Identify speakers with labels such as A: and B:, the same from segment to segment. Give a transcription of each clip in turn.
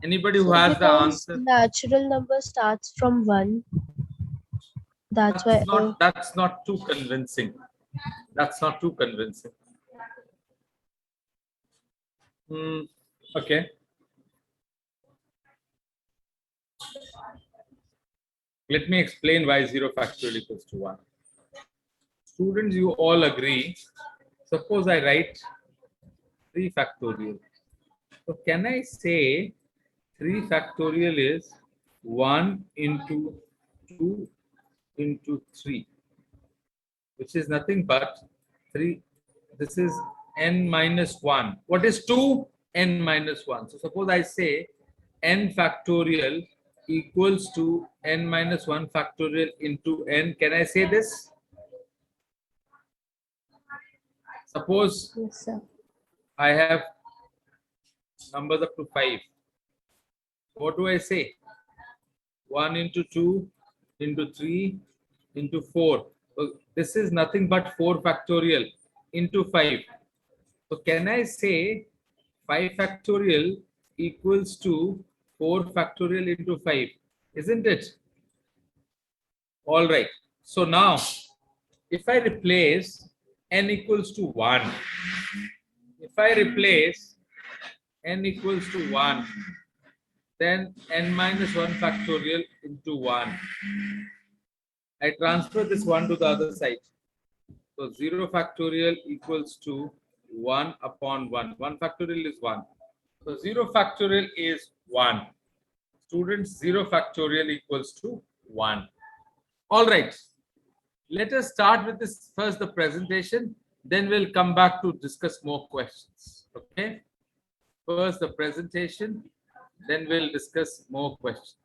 A: Anybody who
B: So
A: has the
B: because
A: answer?
B: natural number starts from 1, that's why
A: That's not too convincing. That's not too convincing. Okay. Let me explain why 0 factorial equals to 1. Students, you all agree. Suppose I write 3 factorial. So can I say 3 factorial is 1 into 2 into 3, which is nothing but 3. This is n minus 1. What is 2? N minus 1. So suppose I say n factorial equals to n minus 1 factorial into n. Can I say this? Suppose
B: yes, sir.
A: I have numbers up to 5. What do I say? 1 into 2 into 3 into 4. So this is nothing but 4 factorial into 5. So can I say 5 factorial equals to 4 factorial into 5? Isn't it? All right. So now, if I replace n equals to 1, if I replace n equals to 1, then n minus 1 factorial into 1. I transfer this 1 to the other side. So 0 factorial equals to 1 upon 1. 1 factorial is 1. So 0 factorial is 1. Students, 0 factorial equals to 1. All right. Let us start with this first, the presentation. Then we'll come back to discuss more questions. Okay. First, the presentation. Then we'll discuss more questions.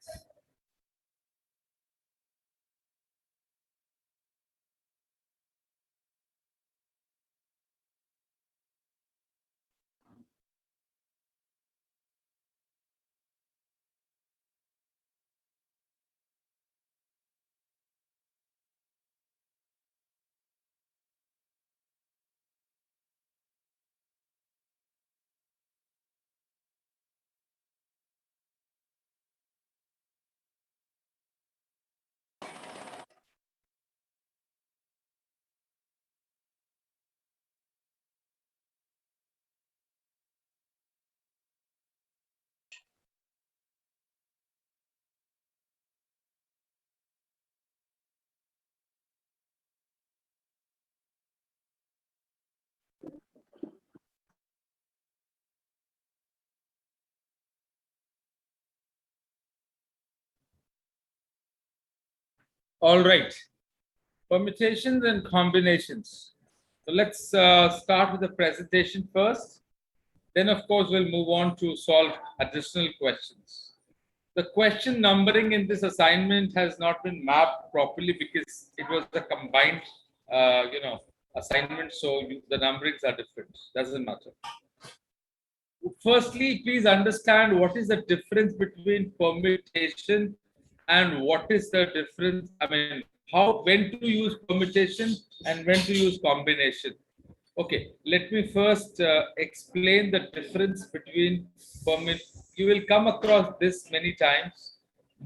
A: All right. Permutations and combinations. So let's start with the presentation first. Then, of course, we'll move on to solve additional questions. The question numbering in this assignment has not been mapped properly because it was a combined, assignment. So the numberings are different. Doesn't matter. Firstly, please understand what is the difference between permutation and what is the difference. I mean, when to use permutation and when to use combination. Okay, let me first explain the difference between permit. You will come across this many times.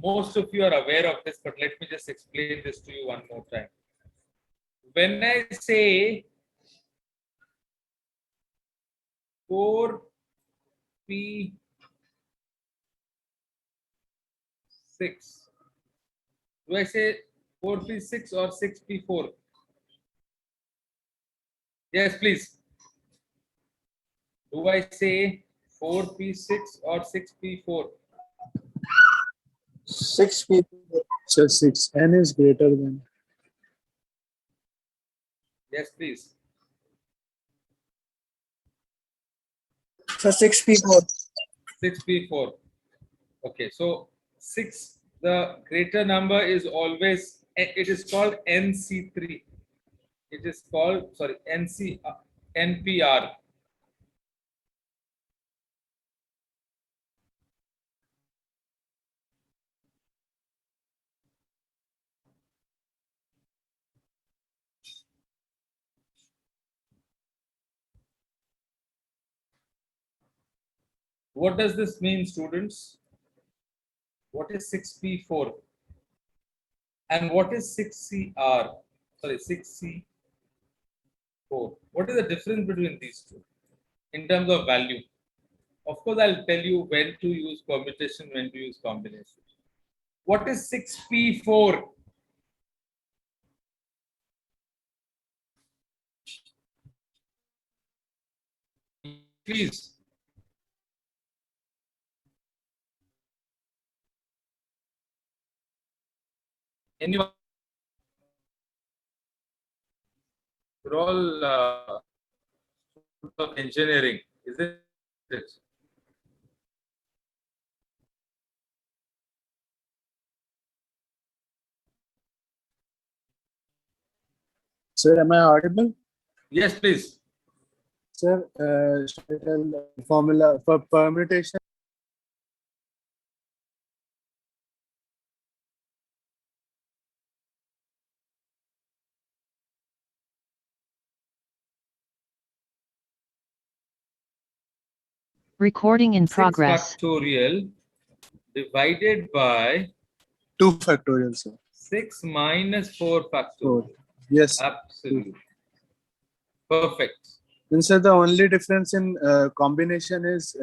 A: Most of you are aware of this, but let me just explain this to you one more time. When I say 4p6, do I say 4p6 or 6p4? Yes, please. Do I say 4p6 or 6p4?
C: 6 people. So 6. N is greater than.
A: Yes, please.
C: So 6 people.
A: 6p4. Okay, so 6, the greater number is always, it is called NC3. It is called, sorry, NPR. What does this mean, students? What is 6p4? And what is 6cr? Sorry, 6c4. What is the difference between these two in terms of value? Of course, I'll tell you when to use permutation, when to use combination. What is 6p4? Please. Anyone? You're all of engineering, isn't it?
C: Sir, am I audible?
A: Yes, please.
C: Sir, should I tell the formula for permutation?
D: Recording in
A: 6
D: progress.
A: factorial divided by
C: 2 factorial, sir.
A: 6 minus 4 factorial.
C: 4. Yes.
A: Absolutely. Perfect.
C: And sir, the only difference in combination is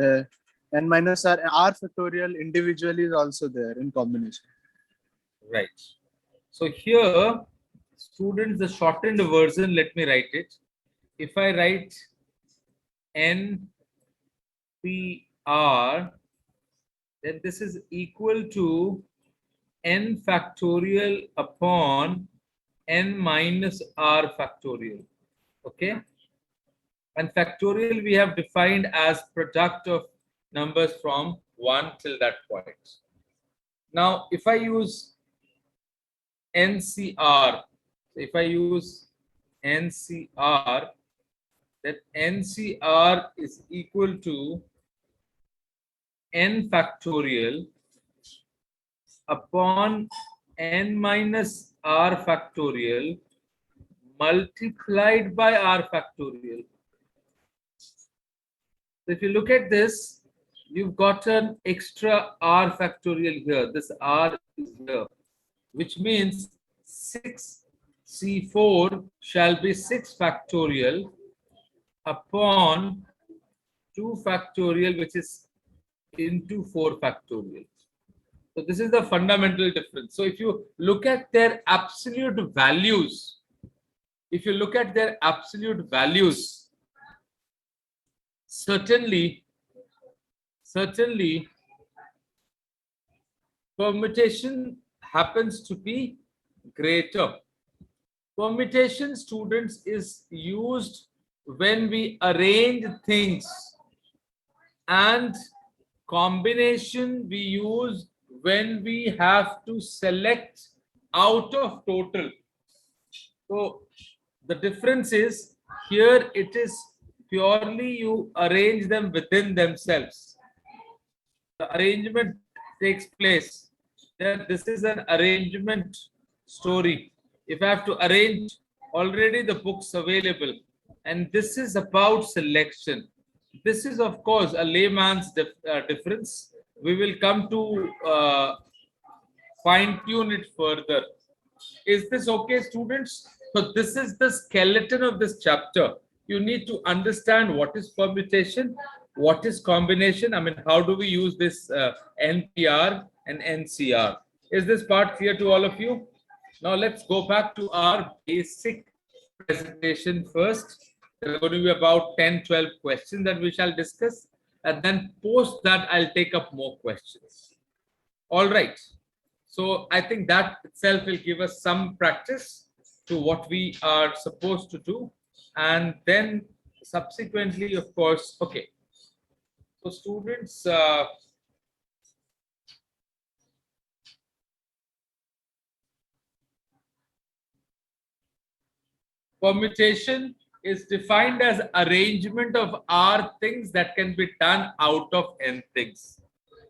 C: n minus r factorial individually is also there in combination.
A: Right. So here, students, the shortened version, let me write it. If I write n p r, then this is equal to n factorial upon n minus r factorial. Okay. And factorial we have defined as product of numbers from 1 till that point. Now, if I use NCR, if I use NCR, that NCR is equal to n factorial upon n minus r factorial multiplied by r factorial. So if you look at this, you've got an extra r factorial here. This r is here, which means 6c4 shall be 6 factorial upon 2 factorial, which is into 4 factorial. So this is the fundamental difference. So if you look at their absolute values, certainly permutation happens to be greater. Permutation, students, is used when we arrange things, and combination we use when we have to select out of total. So the difference is here it is purely you arrange them within themselves. The arrangement takes place. Then this is an arrangement story. If I have to arrange, already the books available, and this is about selection. This is of course a layman's difference. We will come to fine tune it further. Is this okay, students? So this is the skeleton of this chapter. You need to understand what is permutation, what is combination. I mean, how do we use this NPR and NCR? Is this part clear to all of you? Now let's go back to our basic presentation first. There are going to be about 10, 12 questions that we shall discuss. And then post that, I'll take up more questions. All right. So I think that itself will give us some practice to what we are supposed to do. And then subsequently, of course, okay. So students, permutation is defined as arrangement of R things that can be done out of N things.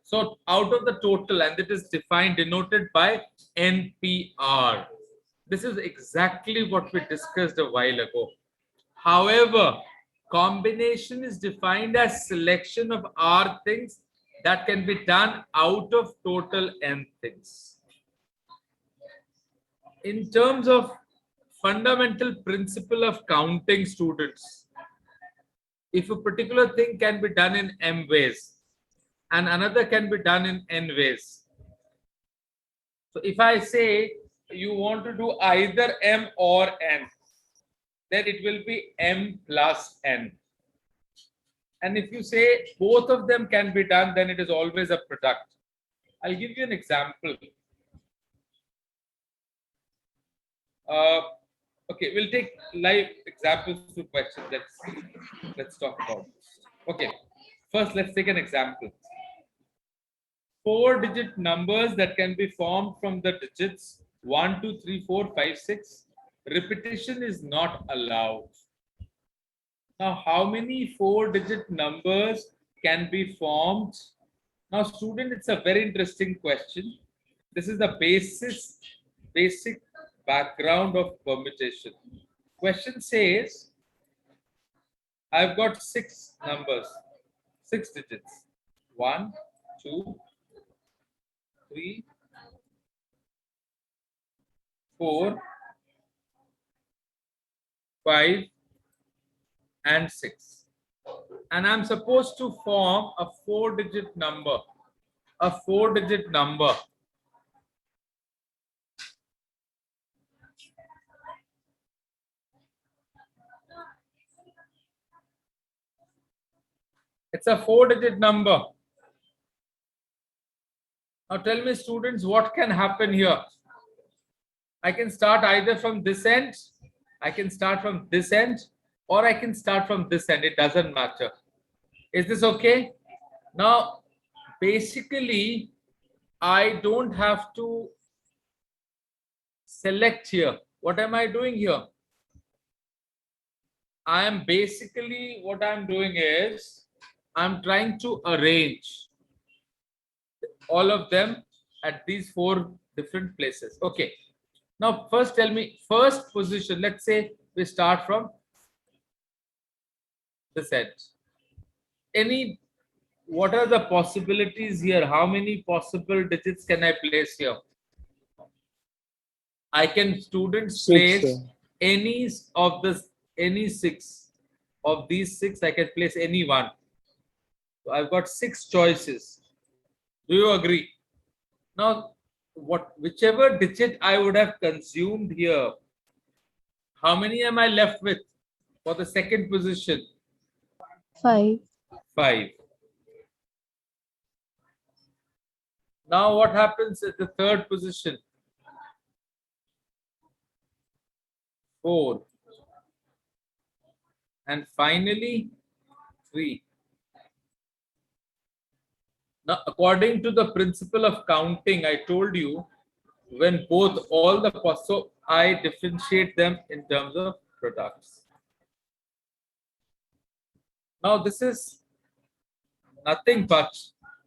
A: So out of the total, and it is defined, denoted by NPR. This is exactly what we discussed a while ago. However, combination is defined as selection of R things that can be done out of total n things. In terms of fundamental principle of counting, students, if a particular thing can be done in m ways and another can be done in n ways. So if I say you want to do either m or n, then it will be m plus n. And if you say both of them can be done, then it is always a product. I'll give you an example. Okay, we'll take live examples to questions. Let's talk about this. Okay, first let's take an example. 4-digit numbers that can be formed from the digits 1, 2, 3, 4, 5, 6. Repetition is not allowed. Now, how many 4-digit numbers can be formed? Now, student, it's a very interesting question. This is the basic background of permutation. Question says, I've got 6 numbers, 6 digits. 1, 2, 3, 4, 5, and 6. And I'm supposed to form a 4-digit number. A 4-digit number. It's a 4-digit number. Now tell me, students, what can happen here? I can start either from this end, I can start from this end, or I can start from this end. It doesn't matter. Is this okay? Now, basically, I don't have to select here. What am I doing here? I am basically, what I'm doing is, I'm trying to arrange all of them at these 4 different places. Okay. Now, first tell me, first position, let's say we start from this end. What are the possibilities here? How many possible digits can I place here? I can, students,
C: 6,
A: place any 6 of these 6. I can place any one. So I've got 6 choices. Do you agree? Now, whichever digit I would have consumed here, how many am I left with for the second position?
B: 5.
A: 5. Now what happens at the third position? 4. And finally 3. Now, according to the principle of counting, I told you, when so I differentiate them in terms of products. Now this is nothing but,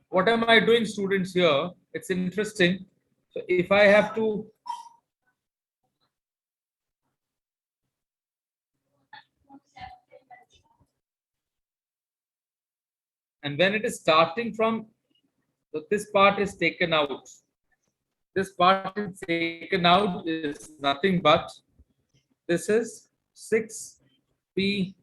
A: what am I doing, students, here? It's interesting. So if I have to and when it is starting from, so this part is taken out. This part is taken out is nothing but, this is 6p4.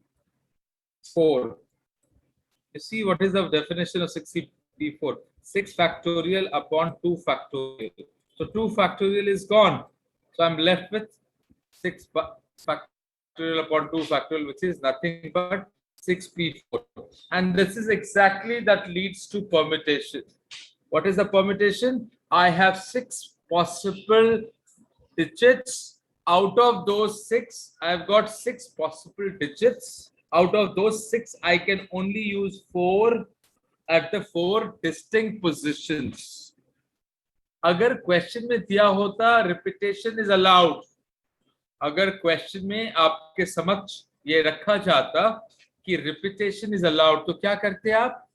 A: You see, what is the definition of 6p4? 6 factorial upon 2 factorial. So 2 factorial is gone. So I'm left with 6 factorial upon 2 factorial, which is nothing but 6p4. And this is exactly that leads to permutation. What is the permutation? I have 6 possible digits. Out of those 6, I've got 6 possible digits. Out of those 6, I can only use 4 at the 4 distinct positions. अगर question में दिया होता repetition is allowed, अगर question में आपके समक्ष ये रखा जाता कि रिपीटेशन इज अलाउड, तो क्या करते आप?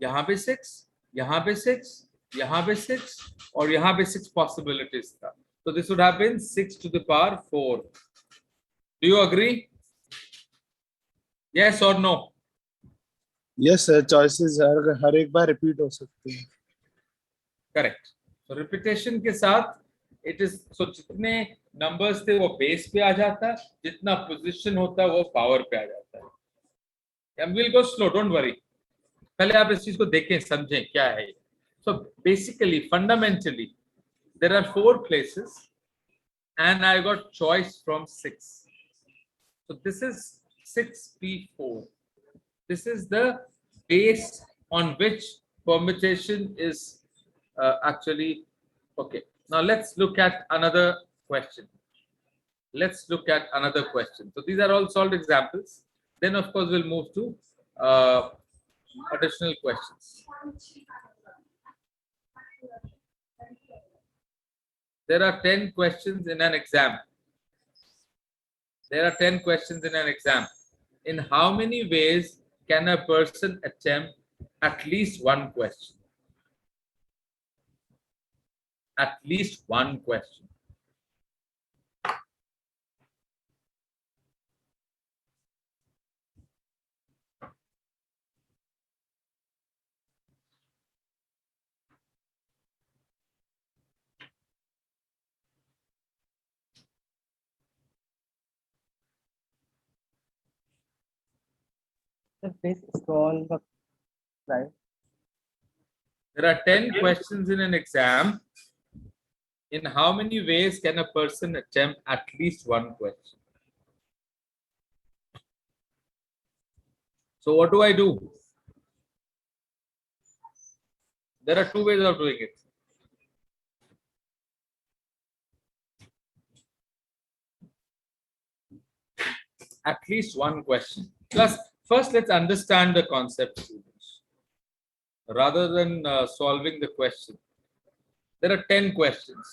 A: यहाँ पे 6, यहाँ पे 6, यहाँ पे 6 और यहाँ पे 6 possibilities था. So this would have been 6 to the power 4. Do you agree? Yes or no?
C: Yes sir, choices हर एक बार repeat हो सकते हैं.
A: करेक्ट. तो रिपीटेशन के साथ इट इज सो जितने नंबर्स थे वो बेस पे आ जाता है, जितना पोजीशन होता है वो पावर पे आ जाता है. Will go slow, don't worry. पहले आप इस चीज को देखें, समझें क्या है ये. So basically fundamentally there are 4 places and I got choice from 6. So this is 6p4. This is the base on which permutation is actually okay. Now let's look at another question. Let's look at another question. So these are all solved examples. Then of course we'll move to additional questions. There are 10 questions in an exam. There are 10 questions in an exam. In how many ways can a person attempt at least one question? At least one question.
D: Please scroll the slide.
A: There are 10 questions in an exam. In how many ways can a person attempt at least one question? So what do I do? There are 2 ways of doing it. At least one question. Plus, first let's understand the concept, students, rather than solving the question. There are 10 questions.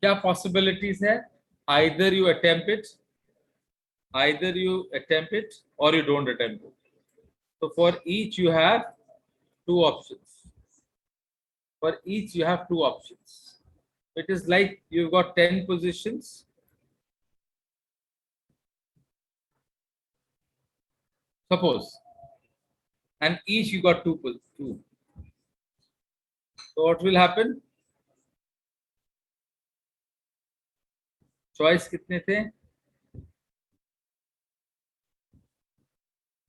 A: क्या possibilities है? Either you attempt it, or you don't attempt it. So for each you have 2 options. For each you have 2 options. It is like you've got 10 positions. Suppose, and each you got 2. So what will happen? Choice कितने थे?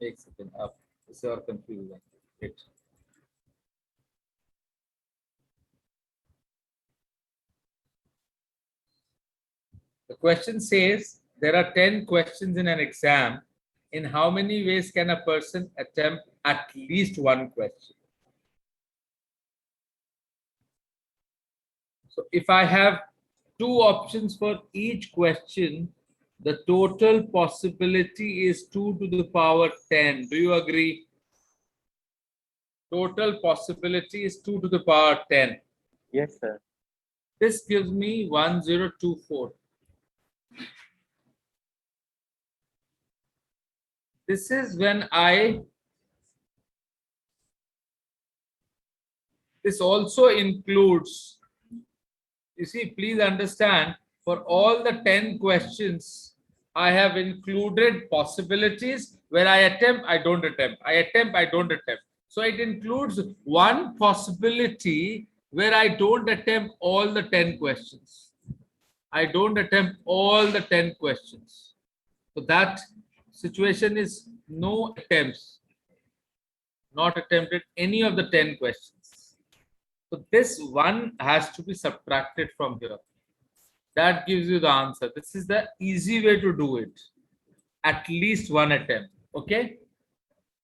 A: एक second, आप इससे और confuse हो जाएंगे. The question says there are 10 questions in an exam. In how many ways can a person attempt at least one question? So if I have 2 options for each question, the total possibility is 2 to the power 10. Do you agree? Total possibility is 2 to the power 10.
D: Yes, sir.
A: This gives me 1024. This is when this also includes, you see, please understand, for all the 10 questions, I have included possibilities where I attempt, I don't attempt, I attempt, I don't attempt. So it includes one possibility where I don't attempt all the 10 questions. I don't attempt all the 10 questions. So that situation is no attempts, not attempted any of the 10 questions. So this one has to be subtracted from here. That gives you the answer. This is the easy way to do it. At least one attempt. Okay?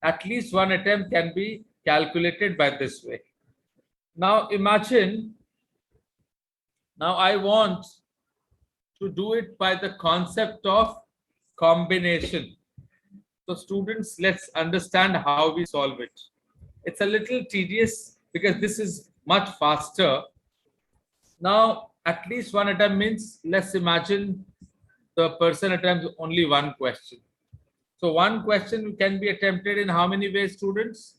A: At least one attempt can be calculated by this way. Now imagine, now I want to do it by the concept of combination. So students, let's understand how we solve it. It's a little tedious because this is much faster. Now, at least one attempt means, let's imagine the person attempts only one question. So one question can be attempted in how many ways, students?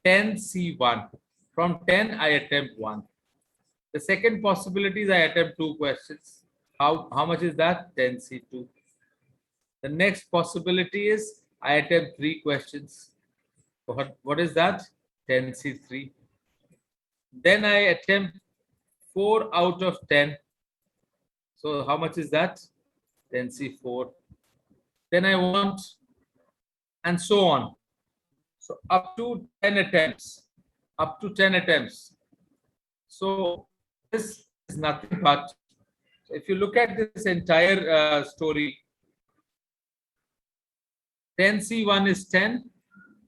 A: 10C1. From 10, I attempt 1. The second possibility is I attempt 2 questions. How much is that? 10C2. The next possibility is I attempt 3 questions. What is that? 10C3. Then I attempt 4 out of 10. So how much is that? 10C4. Then I want, and so on. So up to 10 attempts. Up to 10 attempts. So this is nothing but, if you look at this entire story, 10C1 is 10.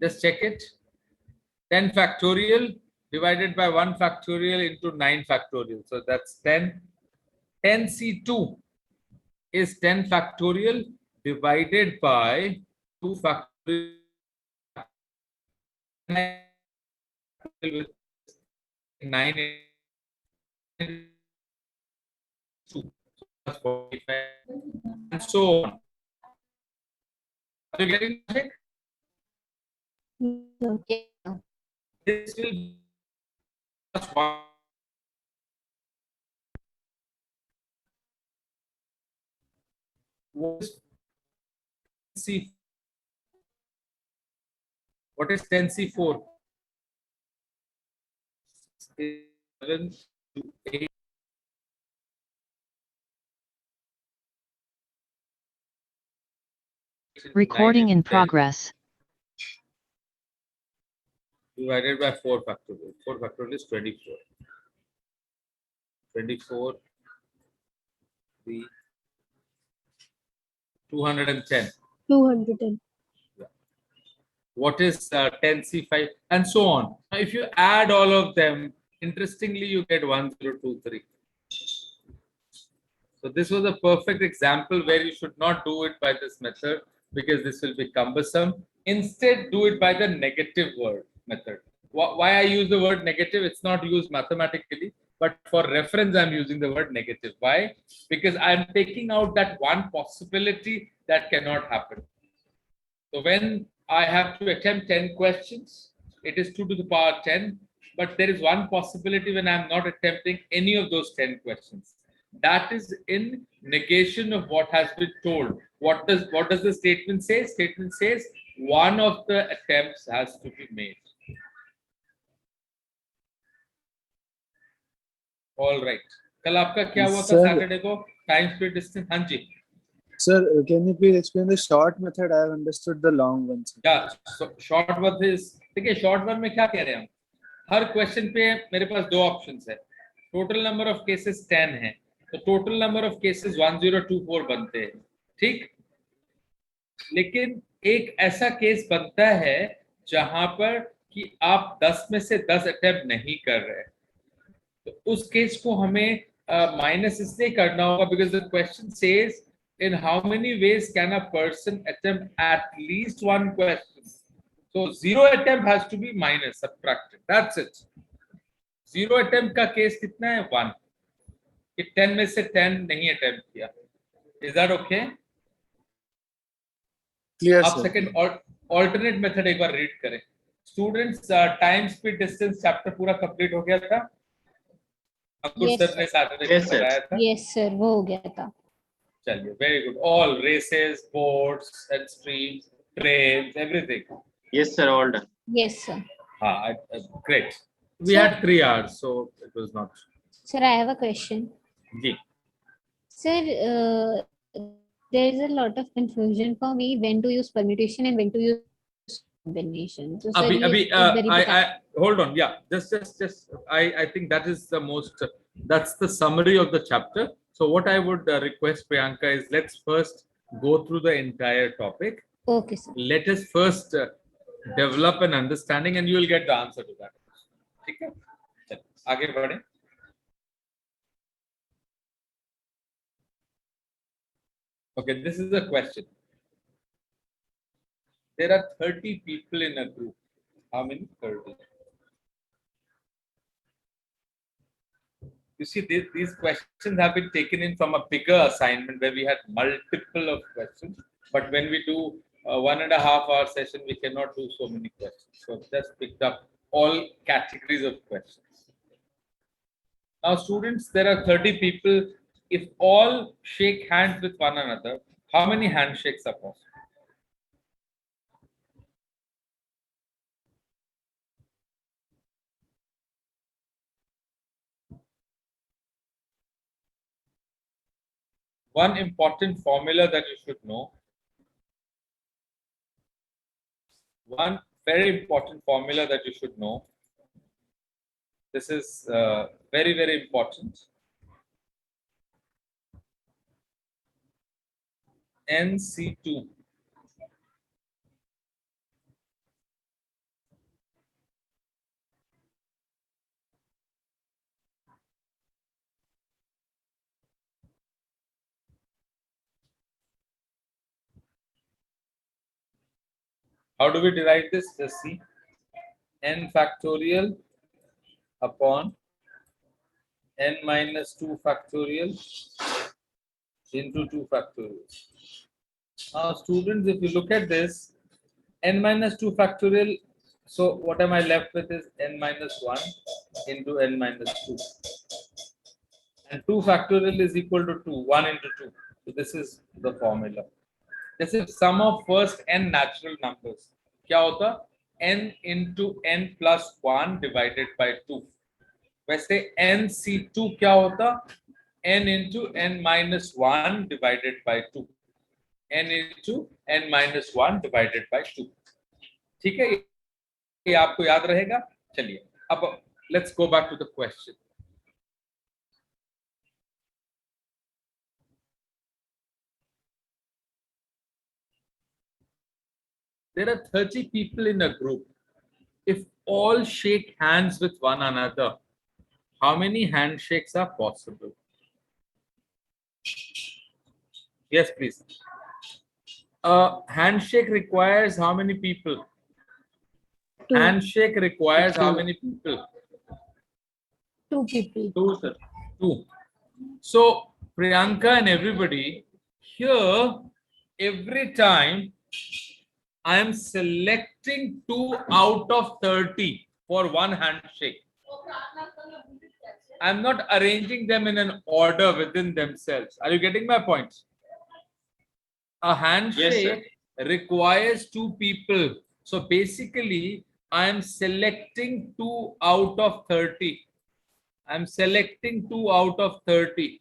A: Just check it. 10 factorial divided by 1 factorial into 9 factorial. So that's 10. 10C2 is 10 factorial divided by 2 factorial with 9 into 2. So that's 45 and so on. Are you getting it?
B: Okay.
A: This will be plus 1. What is C? What is 10C4? 7 to 8.
E: Recording
A: 9
E: in
A: and 10
E: progress.
A: divided by 4 factorial. 4 factorial is 24. 24, 3, 210.
B: 210.
A: What is 10C5 and so on. Now, if you add all of them, interestingly, you get 1023. So this was a perfect example where you should not do it by this method because this will be cumbersome. Instead, do it by the negative word method. Why I use the word negative? It's not used mathematically, but for reference, I'm using the word negative. Why? Because I'm taking out that one possibility that cannot happen. So when I have to attempt 10 questions, it is 2 to the power 10, but there is one possibility when I'm not attempting any of those 10 questions. That is in negation of what has been told. What does the statement say? Statement says one of the attempts has to be made. All right. कल आपका क्या हुआ था
C: Sir.
A: Saturday को time speed distance? हाँ जी.
C: Sir, can you please explain the short method? I have understood the long one. Sir.
A: Yeah, so short one is, देखिए short one में क्या कह रहे हैं हम? हर क्वेश्चन पे मेरे पास 2 ऑप्शंस है. टोटल नंबर ऑफ केसेस 10 है, तो टोटल नंबर ऑफ केसेस 1024 बनते हैं. ठीक, लेकिन एक ऐसा केस बनता है जहां पर कि आप 10 में से 10 अटेम्प्ट नहीं कर रहे, तो उस केस को हमें माइनस इसलिए करना होगा because the question says in how many ways can a person attempt at least one question. So 0 attempt has to be minus, subtracted. That's it. 0 attempt का केस कितना है? 1. कि 10 में से 10 नहीं attempt किया. Is that okay?
C: Clear,
A: आप
C: sir.
A: Second alternate method एक बार रीड करें. Students time speed distance chapter पूरा कंप्लीट हो गया था. अंकुर
F: Yes,
A: सर ने सैटरडे को बताया था.
F: Yes, sir. वो हो गया था.
A: चलिए, very good. All races, boats and streams, trains, everything.
G: Yes, sir, all done.
F: Yes, sir.
A: Great. We
F: Sir.
A: had 3 hours, so it was not.
F: Sir, I have a question.
A: Ji.
F: Sir, there is a lot of confusion for me when to use permutation and when to use combination. So, sir,
A: अभी
F: ये
A: I hold on. Yeah, just I think that is the most. That's the summary of the chapter. So what I would request Priyanka is let's first go through the entire topic.
F: Okay, sir.
A: Let us first develop an understanding, and you will get the answer to that. ठीक है? चलो, आगे बढ़ें. Okay, this is a question. There are 30 people in a group. How many? 30. You see, these questions have been taken in from a bigger assignment where we had multiple of questions. But when we do a 1.5 hour session, we cannot do so many questions. So just picked up all categories of questions. Now, students, there are 30 people. If all shake hands with one another, how many handshakes are possible? One important formula that you should know. One very important formula that you should know. This is very, very important. NC2. How do we derive this? Just see. N factorial upon n minus 2 factorial into 2 factorial. Now, students, if you look at this, n minus 2 factorial, so what am I left with is n minus 1 into n minus 2. And 2 factorial is equal to 2, 1 into 2. So this is the formula. This is sum of first n natural numbers. क्या होता? n into n plus 1 divided by 2. वैसे nc2 क्या होता? n into n minus 1 divided by 2. n into n minus 1 divided by 2. ठीक है, ये आपको याद रहेगा. चलिए, अब let's go back to the question. There are 30 people in a group. If all shake hands with one another, how many handshakes are possible? Yes, please. A handshake requires how many people?
B: Two.
A: Handshake requires how many people?
B: 2 people.
A: Two, sir. Two. So, Priyanka and everybody, here, every time I am selecting 2 out of 30 for one handshake. I'm not arranging them in an order within themselves. Are you getting my point? A handshake requires 2 people. So basically, I am selecting 2 out of 30. I'm selecting 2 out of 30.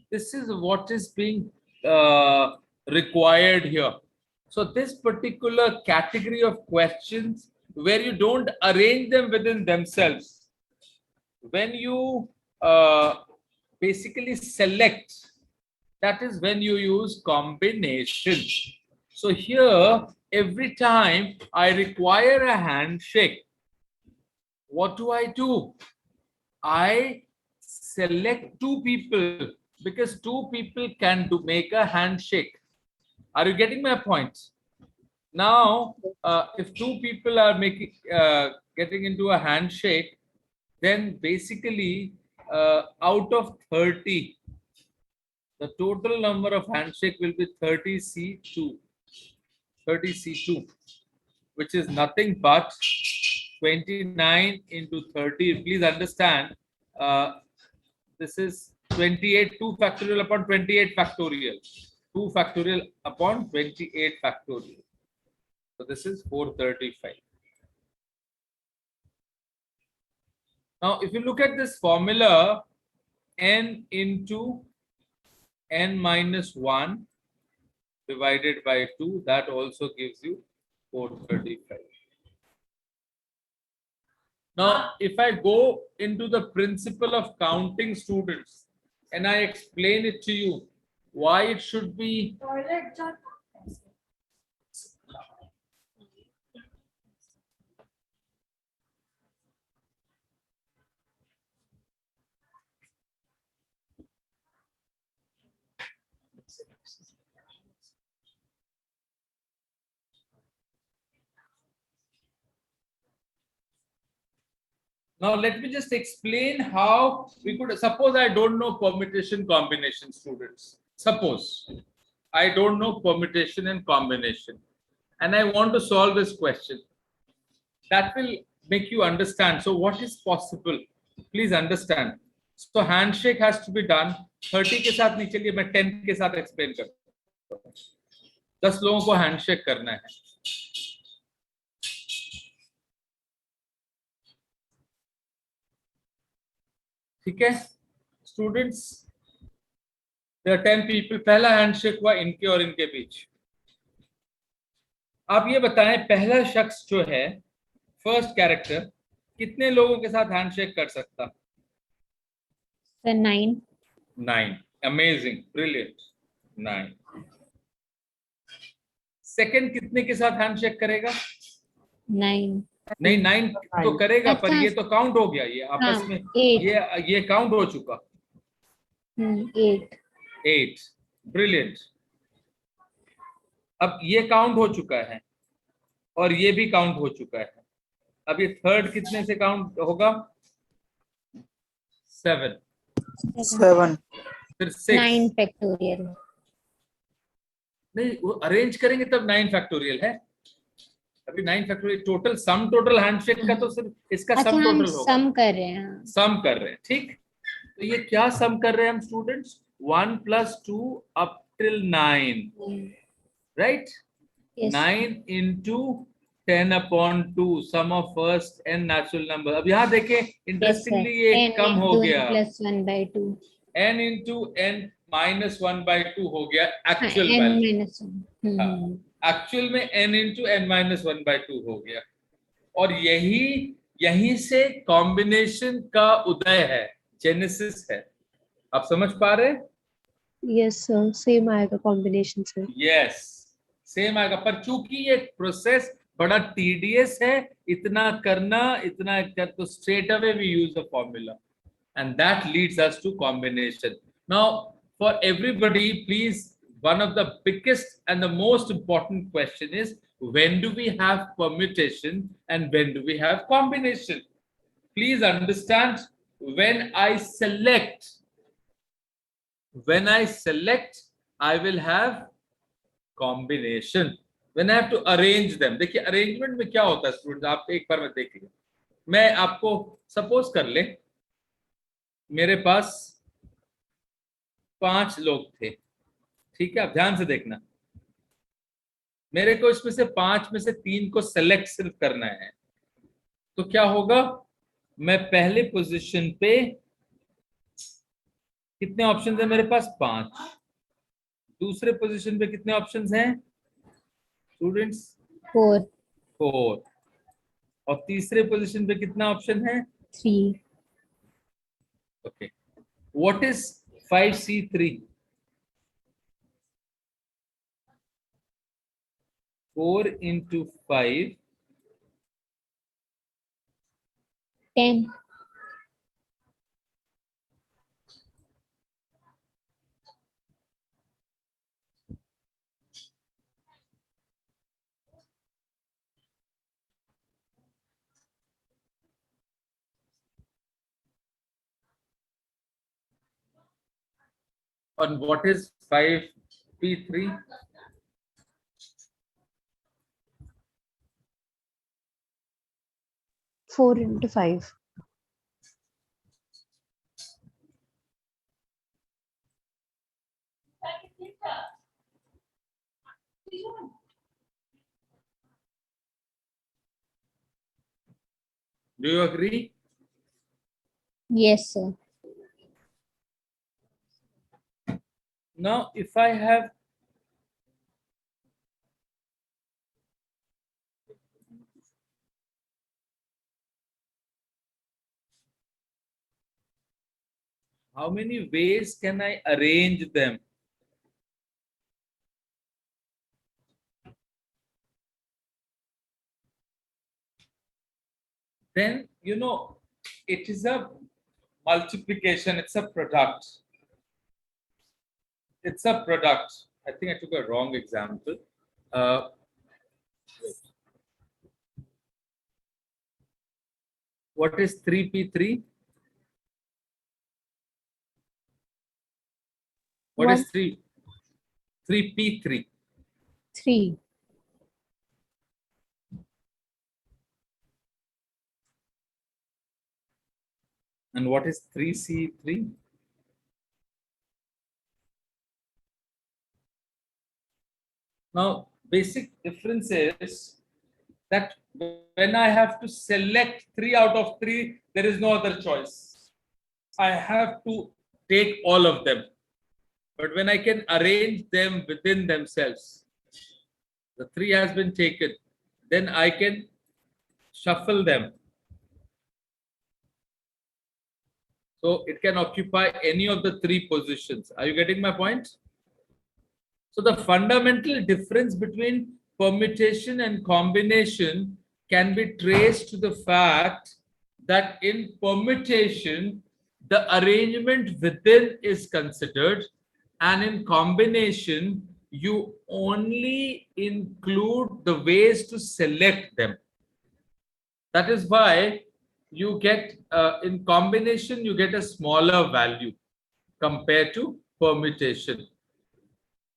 A: This is what is being required here. So this particular category of questions where you don't arrange them within themselves, when you basically select, that is when you use combination. So here, every time I require a handshake, what do? I select 2 people because 2 people can make a handshake. Are you getting my point? Now, if 2 people are getting into a handshake, then basically out of 30, the total number of handshake will be 30C2. 30C2, which is nothing but 29 into 30. Please understand, this is 28, 2 factorial upon 28 factorial. 2 factorial upon 28 factorial. So this is 435. Now, if you look at this formula, n into n minus 1 divided by 2, that also gives you 435. Now, if I go into the principle of counting, students, and I explain it to you, why it should be now, let me just explain how we could, suppose I don't know permutation combination, students. Suppose I don't know permutation and combination, and I want to solve this question. That will make you understand. So what is possible? Please understand. So handshake has to be done. 30 के साथ नहीं, चलिए मैं 10 के साथ explain करता हूँ. 10 लोगों को हैंडशेक करना है. ठीक है स्टूडेंट्स, देयर 10 पीपल. पहला हैंडशेक हुआ इनके और इनके बीच. आप ये बताएं, पहला शख्स जो है, फर्स्ट कैरेक्टर, कितने लोगों के साथ हैंडशेक कर सकता?
F: Sir, 9.
A: 9. Amazing, brilliant. 9. सेकंड कितने के साथ हैंडशेक करेगा?
F: 9.
A: नहीं, 9 तो करेगा, पर
F: अच्छा.
A: ये तो काउंट हो गया, ये आपस
F: हाँ,
A: में
F: 8.
A: ये काउंट हो चुका.
F: 8.
A: 8. ब्रिलियंट. अब ये काउंट हो चुका है और ये भी काउंट हो चुका है. अब ये थर्ड कितने से काउंट होगा? 7.
C: 7.
A: फिर 6.
F: 9 factorial.
A: नहीं, वो अरेंज करेंगे तब 9 फैक्टोरियल है. अभी 9 factorial total, sum total handshake का तो सिर्फ इसका
F: अच्छा,
A: सम
F: हम
A: टोटल होगा.
F: सम कर रहे हैं.
A: सम कर रहे हैं. ठीक, तो ये क्या सम कर रहे हैं हम students? 1 + 2 up till 9, right?
F: Yes.
A: 9 into 10/2 sum of first n natural number. अब यहाँ देखें,
F: Yes, sir.
A: इंटरेस्टिंगली ये
F: n
A: कम हो
F: into n
A: गया.
F: plus 1/2.
A: n into n minus 1/2 हो गया actual
F: n
A: value.
F: minus 1.
A: Actual में n into n minus 1/2 हो गया. और यही से कॉम्बिनेशन का उदय है, जेनेसिस है. आप समझ पा रहे हैं?
B: Yes, sir. Same आएगा combination से.
A: यस, सेम आएगा. पर चूंकि ये प्रोसेस बड़ा टीडियस है, इतना करना, इतना कर, तो straight away we use the formula and that leads us to combination. Now for everybody, please, one of the biggest and the most important question is, when do we have permutation and when do we have combination? Please understand, when I select, I will have combination. When I have to arrange them, देखिए arrangement में क्या होता है student, आप एक बार में देखिए. मैं आपको सपोज कर ले, मेरे पास 5 लोग थे. ठीक है, आप ध्यान से देखना. मेरे को इसमें से 5 में से 3 को सेलेक्ट सिर्फ करना है. तो क्या होगा? मैं पहले पोजीशन पे, कितने ऑप्शंस है मेरे पास? 5. दूसरे पोजीशन पे कितने ऑप्शंस हैं स्टूडेंट्स?
F: 4.
A: 4. और तीसरे पोजीशन पे कितना ऑप्शन है?
F: 3.
A: Okay. What is 5C3? 4 into 5.
F: 10.
A: And what is 5P3?
B: 4 into 5.
A: Do you agree?
F: Yes, sir.
A: Now, if I have how many ways can I arrange them? Then, it is a multiplication, it's a product. It's a product. I think I took a wrong example. Wait. What is 3P3? What is 3P3?
F: 3.
A: And what is 3C3? Now, basic difference is that when I have to select 3 out of 3, there is no other choice. I have to take all of them. But when I can arrange them within themselves, the 3 has been taken, then I can shuffle them. So it can occupy any of the 3 positions. Are you getting my point? So the fundamental difference between permutation and combination can be traced to the fact that in permutation, the arrangement within is considered, and in combination, you only include the ways to select them. That is why you get, in combination, you get a smaller value compared to permutation.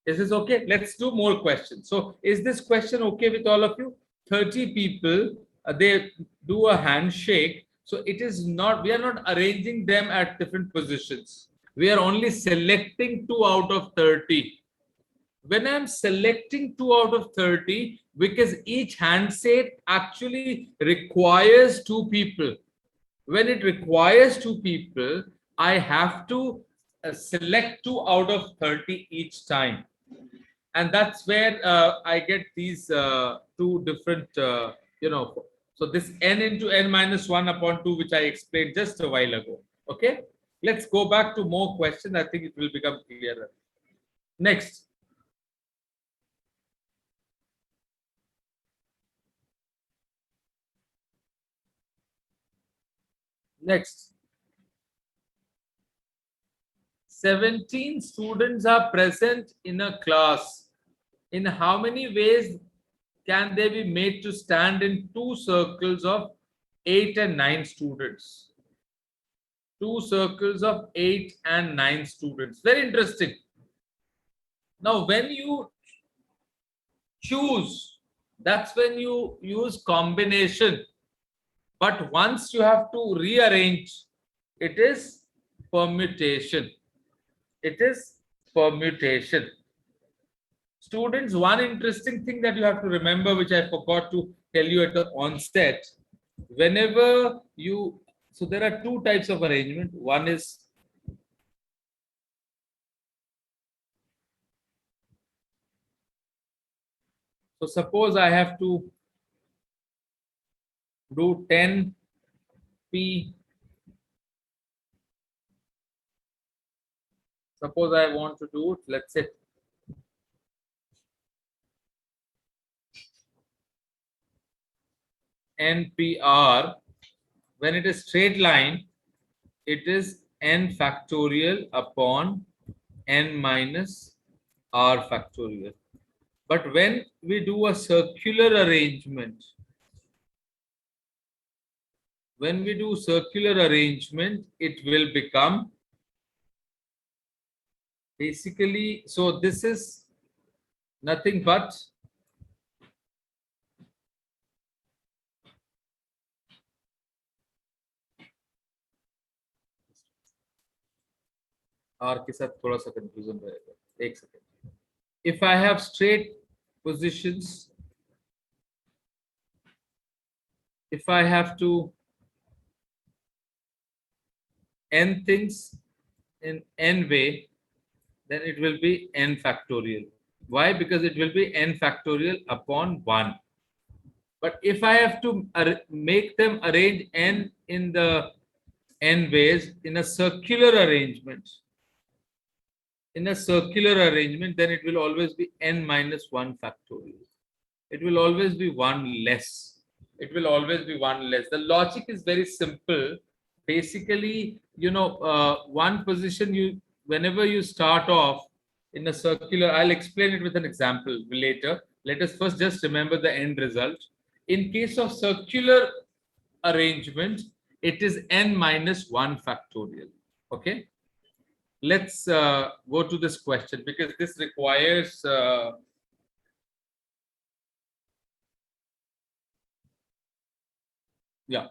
A: Is this okay? Let's do more questions. So is this question okay with all of you? 30 people, they do a handshake. So it is not, we are not arranging them at different positions. We are only selecting 2 out of 30. When I'm selecting 2 out of 30, because each handshake actually requires 2 people. When it requires 2 people, I have to select 2 out of 30 each time. And that's where I get these 2 different, so this n into n minus 1 upon 2, which I explained just a while ago. Okay, let's go back to more questions. I think it will become clearer. Next. Next. 17 students are present in a class. In how many ways can they be made to stand in 2 circles of 8 and 9 students? 2 circles of 8 and 9 students. Very interesting. Now, when you choose, that's when you use combination. But once you have to rearrange, it is permutation. It is permutation. Students, one interesting thing that you have to remember, which I forgot to tell you at the onset, whenever you, so there are 2 types of arrangement. One is so suppose I have to do 10p. Suppose I want to do it, let's say NPR. When it is straight line, it is n factorial upon n minus r factorial. But when we do a circular arrangement, it will become basically, so this is nothing but R के साथ थोड़ा सा confusion रहेगा. एक second. If I have straight positions, if I have to n things in n way, then it will be n factorial. Why? Because it will be n factorial upon 1. But if I have to make them arrange n in the n ways in a circular arrangement, then it will always be n minus 1 factorial. It will always be 1 less. It will always be 1 less. The logic is very simple. Basically, one position, whenever you start off in a circular, I'll explain it with an example later. Let us first just remember the end result. In case of circular arrangement, it is n minus 1 factorial. Okay. Let's go to this question because this requires yeah.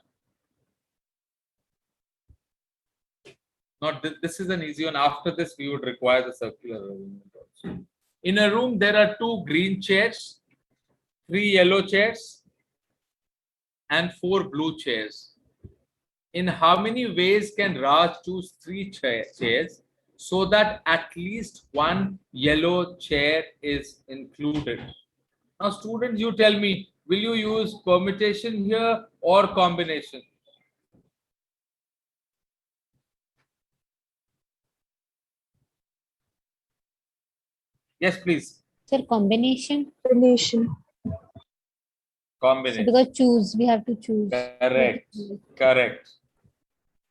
A: Not this is an easy one. After this, we would require the circular arrangement also. In a room, there are 2 green chairs, 3 yellow chairs, and 4 blue chairs. In how many ways can Raj choose 3 chairs so that at least 1 yellow chair is included? Now, students, you tell me, will you use permutation here or combination? Yes, please.
F: Sir, combination.
B: Combination.
F: So
A: Combination.
F: because we have to choose.
A: Correct. Correct.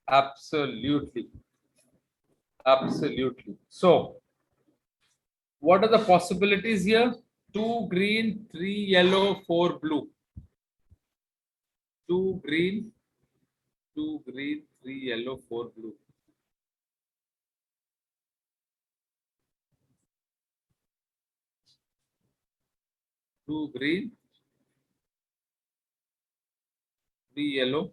A: Absolutely. Absolutely. So, what are the possibilities here? 2 green, 3 yellow, 4 blue. 2 green, 3 yellow, 4 blue. Two green, 3 yellow,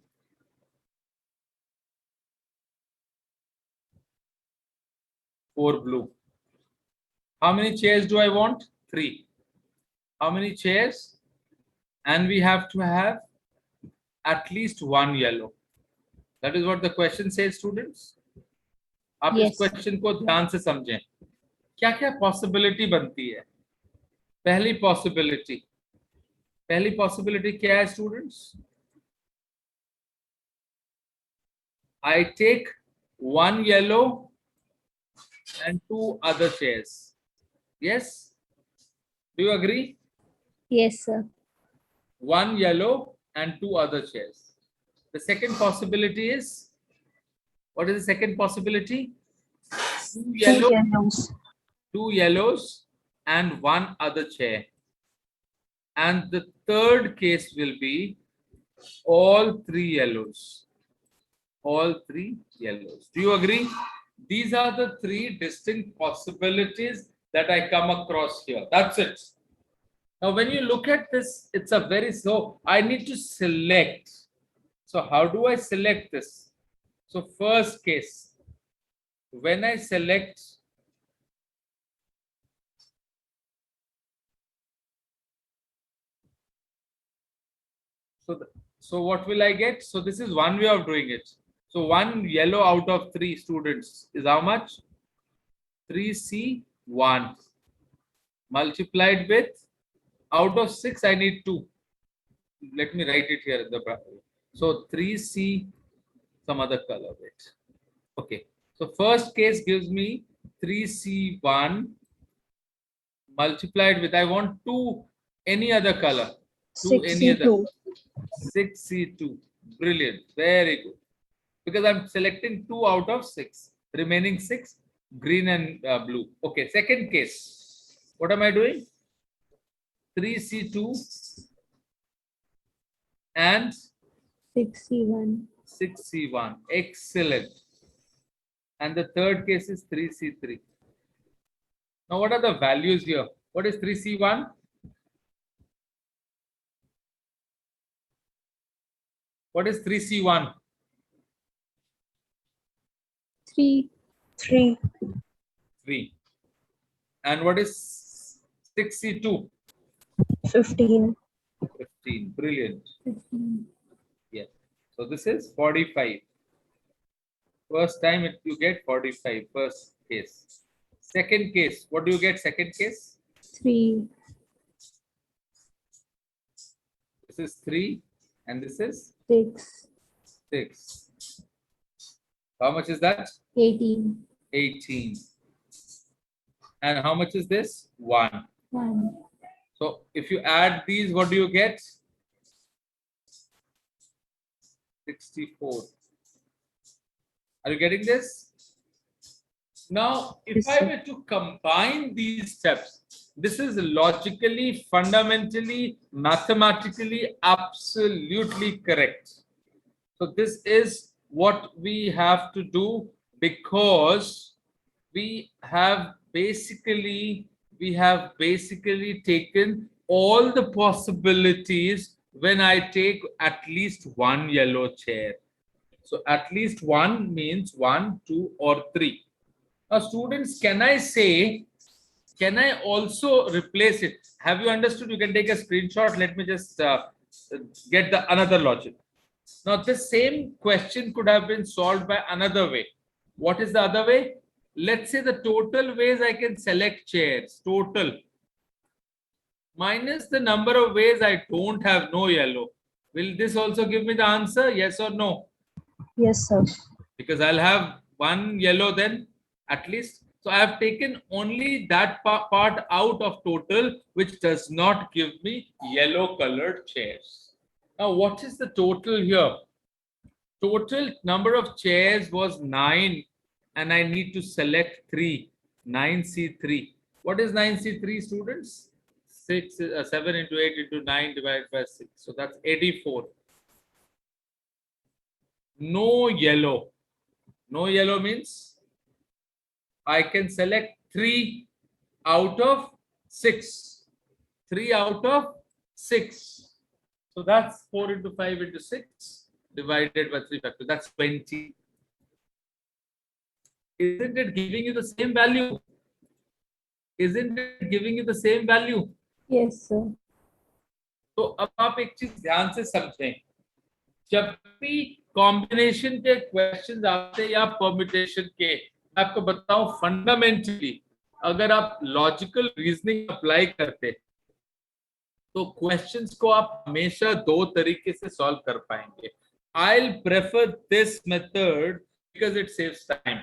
A: 4 blue. How many chairs do I want? 3. How many chairs? And we have to have at least 1 yellow. That is what the question says, students. आप इस
F: Yes.
A: Question को ध्यान से समझें. क्या क्या possibility बनती है? पहली पॉसिबिलिटी क्या है, students? I take 1 yellow and 2 other chairs. Yes? Do you agree?
F: Yes, sir.
A: 1 yellow and 2 other chairs. The second possibility is, what is the second possibility? 2 yellow,
B: yellows.
A: 2 yellows and 1 other chair. And the third case will be all 3 yellows. All 3 yellows. Do you agree? These are the 3 distinct possibilities that I come across here. That's it. Now, when you look at this, it's a very so I need to select. So, how do I select this? So, first case, when I select, so what will I get? So, this is one way of doing it. So, 1 yellow out of 3 students is how much? 3C1 multiplied with, out of 6, I need 2. Let me write it here in the bracket. So 3C, some other color, wait. Okay. So first case gives me 3C1 multiplied with, I want 2, any other color. 2, any other.
B: 6C2.
A: 6C2. Brilliant. Very good. Because I'm selecting 2 out of 6. Remaining 6, green and blue. Okay. Second case. What am I doing? 3C2 and
F: 6C1.
A: 6C1. Excellent. And the third case is 3C3. Now, what are the values here? What is 3C1? What is 3C1?
F: 3.
B: 3.
A: 3. And what is 6C2?
B: 15.
A: 15. Brilliant.
F: 15.
A: Yes. So this is 45. First time you get 45. First case. Second case. What do you get? Second case.
F: 3.
A: This is 3. And this is
F: 6.
A: 6. How much is that?
F: 18.
A: 18. And how much is this? 1.
F: 1.
A: So if you add these, what do you get? 64. Are you getting this? Now, if
B: Yes,
A: I
B: sir.
A: were to combine these steps, this is logically, fundamentally, mathematically, absolutely correct. So this is what we have to do, because we have basically taken all the possibilities when I take at least 1 yellow chair. So at least 1 means 1, 2, or 3. Now, students, can I say, can I also replace it? Have you understood? You can take a screenshot. Let me just get the another logic. Now, this same question could have been solved by another way. What is the other way? Let's say the total ways I can select chairs, total, minus the number of ways I don't have no yellow. Will this also give me the answer? Yes or no?
B: Yes, sir.
A: Because I'll have one yellow then at least. So I have taken only that part out of total, which does not give me yellow colored chairs. Now, what is the total here? Total number of chairs was 9, and I need to select 3. 9C3. What is 9C3, students? 7 into 8 into 9 divided by 6. So that's 84. No yellow. No yellow means I can select 3 out of 6. 3 out of 6. So that's 4 into 5 into 6 divided by 3 factor. That's 20. Isn't it giving you the same value? Isn't it giving you the same value?
F: Yes, sir.
A: तो अब आप एक चीज ध्यान से समझें, जब भी कॉम्बिनेशन के क्वेश्चंस आते या परम्यूटेशन के, मैं आपको बताऊं फंडामेंटली अगर आप लॉजिकल रीजनिंग अप्लाई करते तो क्वेश्चंस को आप हमेशा 2 तरीके से सॉल्व कर पाएंगे. I'll prefer this method because it saves time.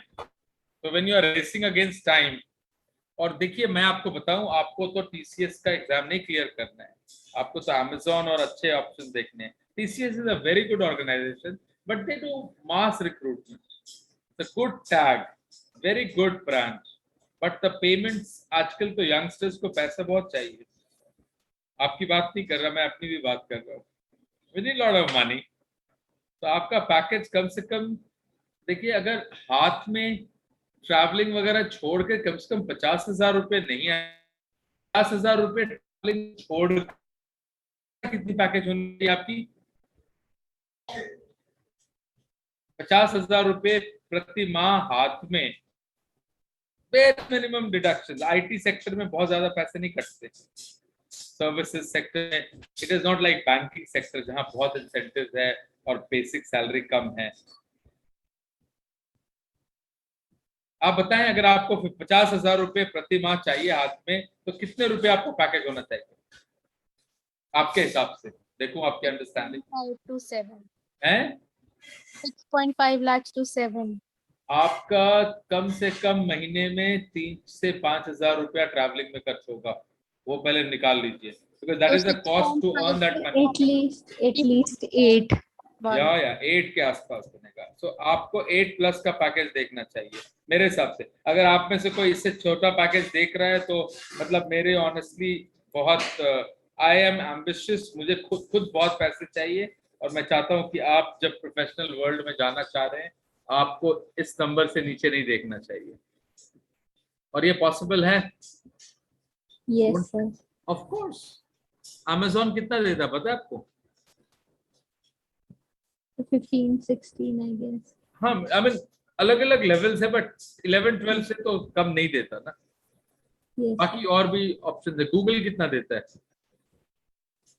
A: So when you are racing against time, और देखिए मैं आपको बताऊं, आपको तो TCS का एग्जाम नहीं क्लियर करना है, आपको तो Amazon और अच्छे ऑप्शन देखने हैं. TCS is a very good organization, but they do mass recruitment. It's a good tag, very good branch, but the payments आजकल तो youngsters को पैसा बहुत चाहिए. आपकी बात नहीं कर रहा, मैं अपनी भी बात कर रहा हूँ. We need a lot of money. तो आपका पैकेज कम से कम देखिए, अगर हाथ में ट्रैवलिंग वगैरह छोड़ के कम से कम 50,000 रुपए नहीं आए, 50,000 रुपए ट्रैवलिंग छोड़ कितनी पैकेज होनी चाहिए आपकी? 50,000 रुपए प्रति माह हाथ में, मिनिमम डिडक्शन. आईटी सेक्टर में बहुत ज्यादा पैसे नहीं कटते. सर्विसेज सेक्टर में it is not like banking sector जहां बहुत इंसेंटिव्स है और बेसिक सैलरी कम है. आप बताएं, अगर आपको 50,000 रुपए प्रति माह चाहिए हाथ में, तो कितने रुपए आपको पैकेज होना चाहिए आपके हिसाब से? देखूं आपकी अंडरस्टैंडिंग
E: 5 to 7.
A: है.
E: 6.5 lakhs to 7.
A: आपका कम से कम महीने में 3 से 5,000 रुपया ट्रैवलिंग में खर्च होगा. वो पहले निकाल लीजिए, because that is the cost to earn that money.
F: At least 8.
A: या 8 के आसपास बनेगा. सो आपको 8 प्लस का पैकेज देखना चाहिए मेरे हिसाब से. अगर आप में से कोई इससे छोटा पैकेज देख रहा है तो मतलब मेरे ऑनेस्टली बहुत आई एम एम्बिशियस. मुझे खुद बहुत पैसे चाहिए और मैं चाहता हूं कि आप जब प्रोफेशनल वर्ल्ड में जाना चाह रहे हैं, आपको इस नंबर से नीचे नहीं देखना चाहिए. और ये पॉसिबल है.
F: Yes, sir.
A: Of course. Amazon कितना देता पता है आपको?
F: 15, 16, I guess.
A: हाँ, आई मीन अलग अलग लेवल्स है, बट 11-12 से तो कम नहीं देता ना.
F: Yes.
A: बाकी और भी ऑप्शन है. गूगल कितना देता है?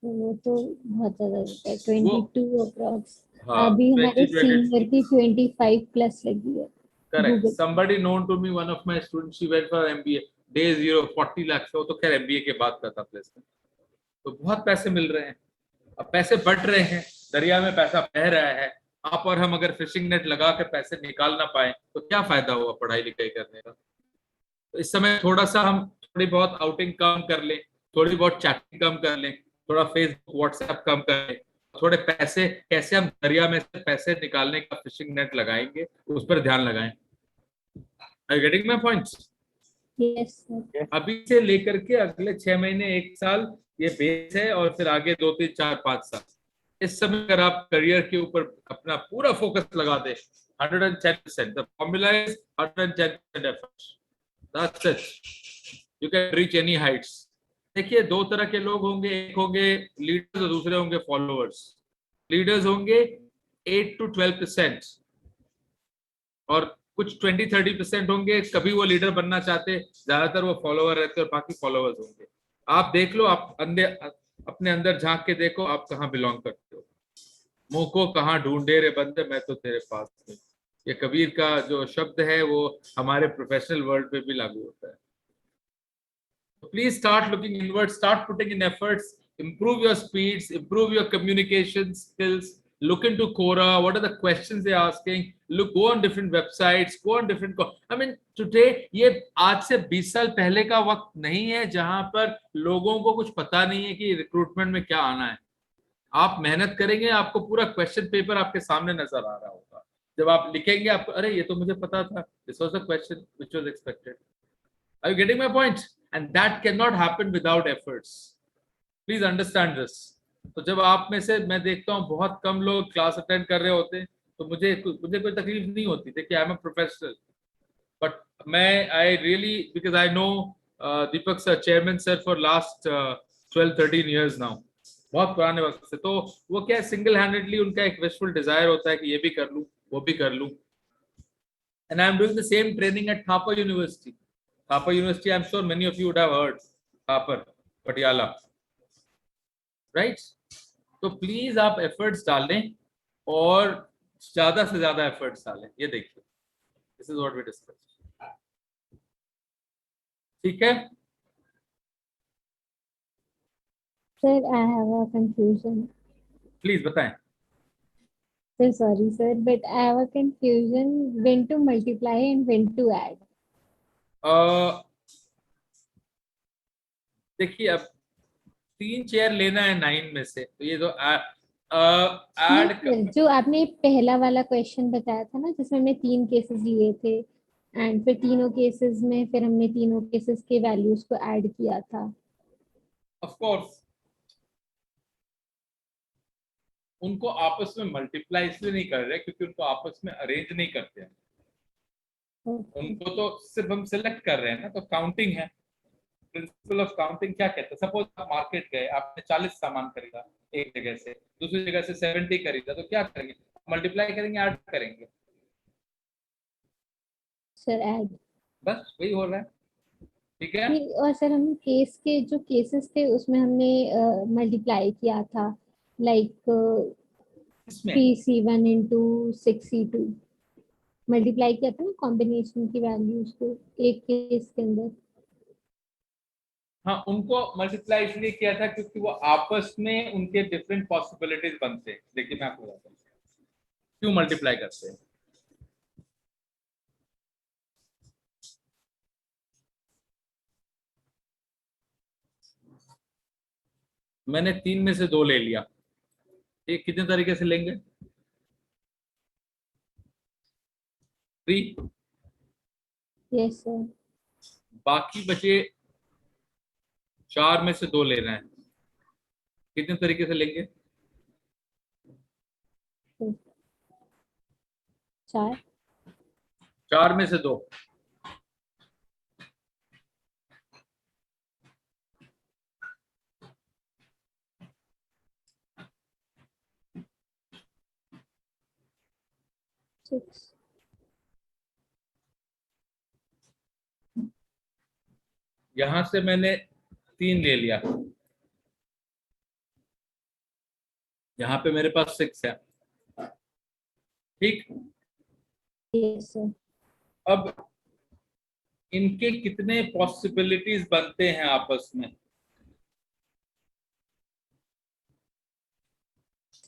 F: वो तो बहुत ज्यादा होता है, 22 अप्रॉक्स.
A: हाँ,
F: अभी हमारे
A: 20,
F: सीनियर की 25 प्लस लगी है.
A: Correct.
F: Google.
A: Somebody known to me, one of my students, she went for MBA. Day 0 40 lakh से. वो तो खैर MBA के बाद का था प्लेसमेंट. तो बहुत पैसे मिल रहे हैं. अब पैसे बढ़ रहे हैं, दरिया में पैसा बह रहा है. आप और हम अगर फिशिंग नेट लगा के पैसे निकाल ना पाए तो क्या फायदा हुआ पढ़ाई लिखाई करने का. तो इस समय थोड़ा सा हम थोड़ी बहुत आउटिंग कम कर लें, थोड़ी बहुत चैटिंग कम कर लें, थोड़ा फेसबुक व्हाट्सएप कम कर लें, थोड़े पैसे कैसे हम दरिया में से पैसे निकालने का फिशिंग नेट लगाएंगे, उस पर ध्यान लगाएं. Are you getting my points?
F: Yes, sir.
A: अभी से लेकर के अगले 6 महीने 1 साल ये बेस है, और फिर आगे 2, 3, 4, 5 साल. इस समय अगर आप करियर के ऊपर अपना पूरा फोकस लगा दे, 110%. The formula is 110% effort. That's it. You can reach any heights. देखिए 2 तरह के लोग होंगे. एक होंगे लीडर्स और दूसरे होंगे फॉलोअर्स. लीडर्स होंगे 8 to 12%, और कुछ 20-30% होंगे कभी वो लीडर बनना चाहते, ज्यादातर वो फॉलोवर रहते और बाकी फॉलोअर्स होंगे। आप देख लो, आप अंदर अपने अंदर झांक के देखो आप कहाँ बिलोंग करते हो। मुंह को कहाँ ढूंढे रे बंदे, मैं तो तेरे पास हूँ। ये कबीर का जो शब्द है वो हमारे प्रोफेशनल वर्ल्ड पे भी लागू होता है। Please start looking inward, start putting in efforts, improve your speeds, improve your communication skills, look into Quora, what are the questions they're asking, look, go on different websites, go on different, I mean, today, ये आज से 20 साल पहले का वक्त नहीं है जहां पर लोगों को कुछ पता नहीं है कि रिक्रूटमेंट में क्या आना है। आप मेहनत करेंगे, आपको पूरा क्वेश्चन पेपर आपके सामने नजर आ रहा होगा। जब आप लिखेंगे आपको, अरे ये तो मुझे पता था, this was the question which was expected. Are you getting my point? And that cannot happen without efforts. Please understand this. तो जब आप में से मैं देखता हूँ बहुत कम लोग क्लास अटेंड कर रहे होते हैं, तो मुझे कोई तकलीफ नहीं होती। देखिए, I am a professional, but मैं I really, because I know Deepak sir, chairman sir for last 12-13 years now, बहुत पुराने वक्त से। तो वो क्या है, सिंगल हैंडेडली उनका एक विशफुल डिजायर होता है कि ये भी कर लूँ, वो भी कर लूँ। And I am doing the same training at Thapar university. Thapa University, I'm sure many of you would have heard, Thapar, Patiala, right? तो प्लीज आप एफर्ट्स डालें और ज्यादा से ज्यादा एफर्ट्स डालें। ये देखिए, this is what we discuss. ठीक है
F: Sir, I have a confusion.
A: Please बताएं।
F: Sir, sorry, sir, but I have a confusion when to multiply and when to add.
A: देखिए, अब 3 चेयर लेना है 9 में से, तो ये तो
F: नहीं,
A: ऐड
F: sir, जो आपने पहला वाला क्वेश्चन बताया था ना, जिसमें हमने 3 केसेस लिए थे एंड फिर तीनों केसेस में फिर हमने तीनों केसेस के वैल्यूज को ऐड किया था।
A: ऑफ कोर्स उनको आपस में मल्टीप्लाई इसलिए नहीं कर रहे क्योंकि उनको आपस में अरेंज नहीं करते हैं। उनको तो सिर्फ हम सिलेक्ट कर रहे हैं ना, तो काउंटिंग है। प्रिंसिपल ऑफ काउंटिंग क्या कहता है? सपोज आप मार्केट गए, आपने 40 सामान खरीदा एक जगह से, दूसरी जगह से 70 खरीदा, तो क्या करेंगे? मल्टीप्लाई करेंगे, ऐड करेंगे।
F: सर ऐड,
A: बस वही हो रहा है। ठीक है,
F: और सर हम केस के जो केसेस थे उसमें हमने मल्टीप्लाई किया था, लाइक
A: इसमें
F: 3C1 इंटू 6C2 मल्टीप्लाई किया था ना, कॉम्बिनेशन की वैल्यूज को एक केस के अंदर।
A: हाँ, उनको मल्टीप्लाई इसलिए किया था क्योंकि वो आपस में उनके डिफरेंट पॉसिबिलिटीज बनते हैं। देखिए, मैं आपको बताता हूँ क्यों मल्टीप्लाई करते हैं। मैंने 3 में से 2 ले लिया, ये कितने तरीके से लेंगे? 3।
F: Yes sir.
A: बाकी बचे 4 में से 2 लेना है, कितने तरीके से लेंगे?
F: 4।
A: 4 में से 2। यहां से मैंने 3 ले लिया, यहाँ पे मेरे पास 6 है। ठीक,
F: यस सर।
A: अब इनके कितने पॉसिबिलिटीज बनते हैं आपस में?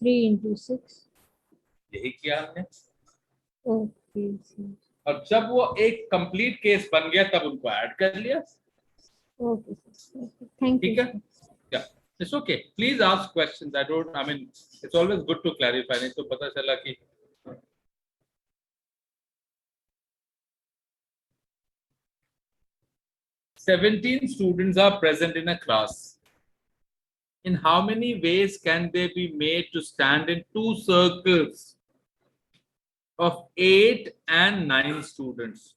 F: 3 इंटू 6।
A: यही किया हमने।
F: Okay sir.
A: और जब वो एक कंप्लीट केस बन गया तब उनको ऐड कर लिया।
F: ओके सर, थैंक
A: ठीक
F: यू।
A: है, yeah, it's okay, please ask questions, I mean it's always good to clarify, नहीं तो पता चला कि "17 students are present in a class. In how many ways can they be made to stand in 2 circles of 8 and 9 students?"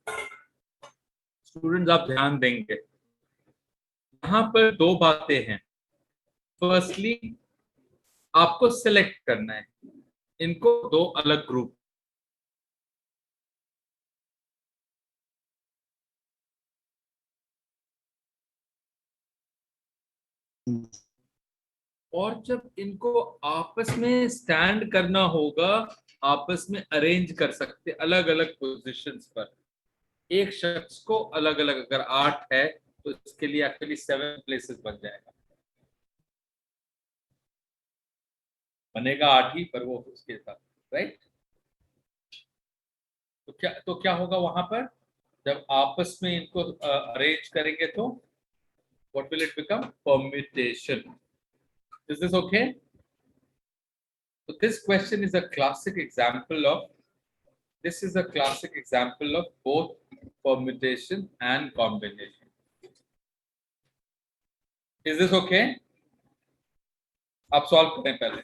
A: Students, आप ध्यान देंगे, यहाँ पर 2 बातें हैं। फर्स्टली, आपको सिलेक्ट करना है इनको दो अलग ग्रुप, और जब इनको आपस में स्टैंड करना होगा, आपस में अरेंज कर सकते अलग अलग पोजीशंस पर। एक शख्स को अलग अलग, अगर 8 है तो इसके लिए एक्चुअली 7 प्लेसेस बन जाएगा, बनेगा 8 ही, पर वो उसके साथ, राइट। तो क्या होगा वहां पर, जब आपस में इनको अरेंज करेंगे तो what will it become? Permutation. Is this okay? So this question is a classic example of, this is a classic example of both permutation and combination. Is this okay? आप सॉल्व करें पहले।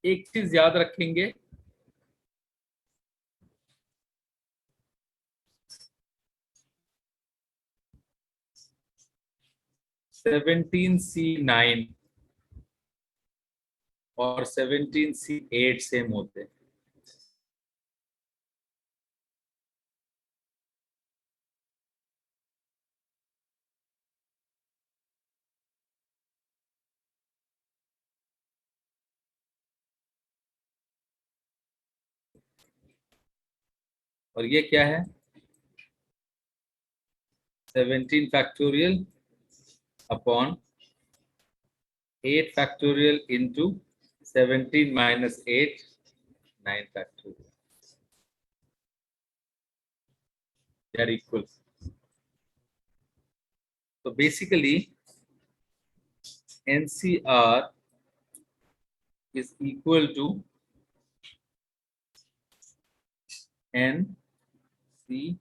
A: एक चीज याद रखेंगे, (17C9) और 17C8 same होते हैं। और ये क्या है, 17 factorial upon 8 factorial into 17 minus 8, 9 factorial, they are equal. So basically NCR is equal to N C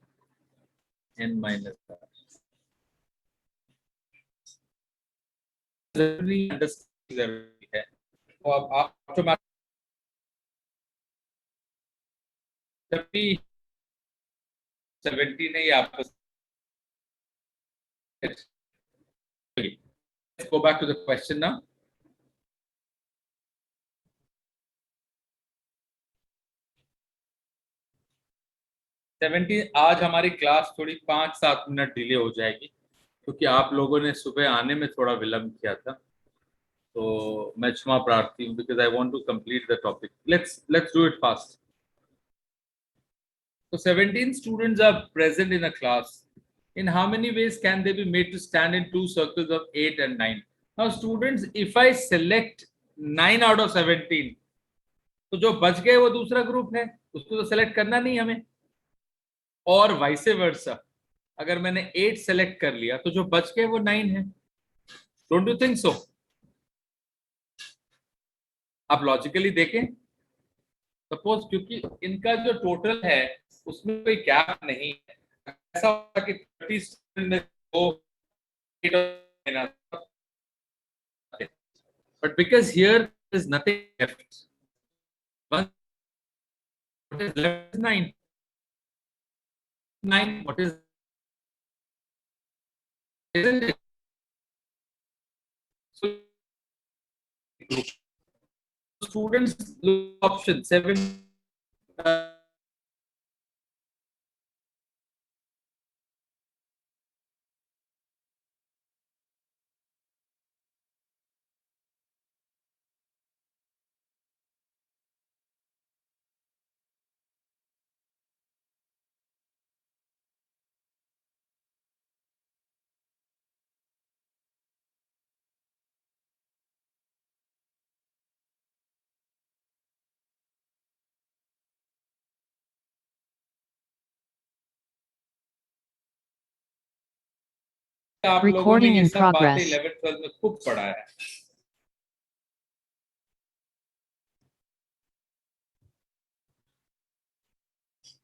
A: N minus R. जरूरी अंडरस्टैंडिंग जरूरी है। तो अब आप जब भी 17 है, ये आपस, let's go back to the question now. आज हमारी क्लास थोड़ी 5-7 मिनट डिले हो जाएगी, क्योंकि आप लोगों ने सुबह आने में थोड़ा विलंब किया था, तो मैं क्षमा प्रार्थी हूँ, because I want to complete the topic. Let's do it fast. So 17 students are present in a class. In how many ways can they be made to stand in two circles of 8 and 9? Now students, if I select 9 out of 17, तो जो बच गए वो दूसरा group है, उसको तो select करना नहीं हमें। और वाइस वर्सा, अगर मैंने 8 सेलेक्ट कर लिया तो जो बच गए वो 9 है। Don't you think so? आप लॉजिकली देखें, सपोज क्योंकि इनका जो टोटल है उसमें कोई गैप नहीं है, ऐसा होता कि 30 स्टूडेंट में दो 8 देना, but because here there is nothing left, what is left is 9. 9, what is, isn't it? So students look option 7, आप लोगों ने
G: Recording
A: ये
G: in
A: सब बातें
G: progress.
A: 11th 12th में खूब पढ़ा है।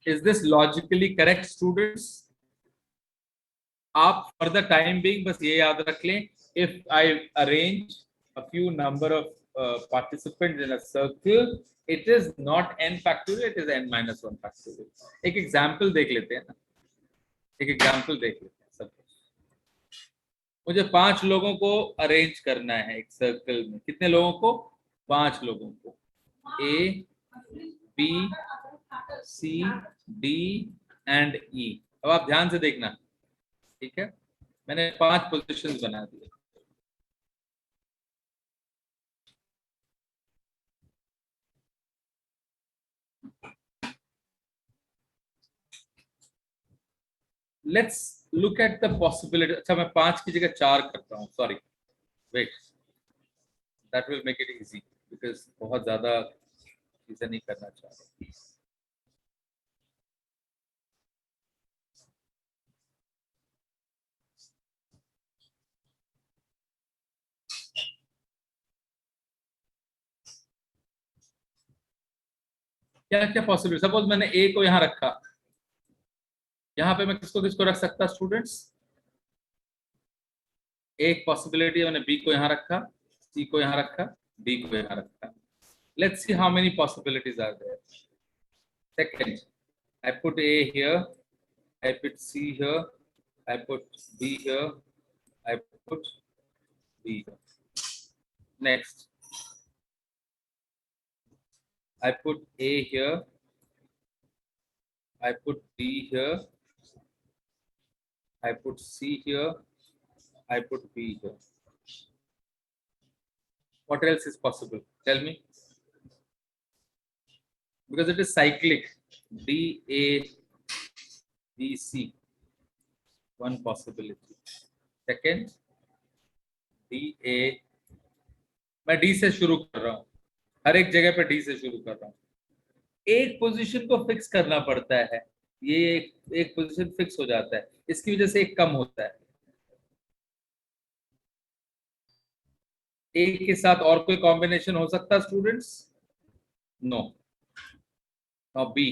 A: Is this logically correct, students? आप for the time being बस ये याद रख लें, if I arrange a few number of participants in a circle, it is not n factorial, it is n minus 1 factorial. एक एग्जाम्पल देख लेते हैं ना, एक एग्जाम्पल देख लेते हैं सब। मुझे 5 लोगों को अरेंज करना है एक सर्कल में। कितने लोगों को? 5 लोगों को। A, B, C, D and E। अब आप ध्यान से देखना, ठीक है? मैंने 5 पोजीशंस बना दिए। Let's look at the possibility. अच्छा, मैं 5 की जगह 4 करता हूँ, sorry, wait, that will make it easy, because बहुत ज्यादा चीजें नहीं करना चाह रहा। क्या क्या पॉसिबिलिटी? सपोज मैंने ए को यहां रखा, यहां पे मैं किसको किसको रख सकता स्टूडेंट्स? एक पॉसिबिलिटी, मैंने बी को यहां रखा, सी को यहां रखा, डी को यहां रखा। Let's see how many possibilities are there. Second, I put A here, I put C here, I put B here, I put B here. Next, I put A here, I put B here, I put C here, I put B here. What else is possible? Tell me. Because it is cyclic. D, A, B, C. One possibility. Second, D, A. मैं D से शुरू कर रहा हूँ, हर एक जगह पे D से शुरू कर रहा हूँ। एक पोजीशन को फिक्स करना पड़ता है, ये एक पोजीशन फिक्स हो जाता है, इसकी वजह से एक कम होता है। ए के साथ और कोई कॉम्बिनेशन हो सकता है students? No. Now B,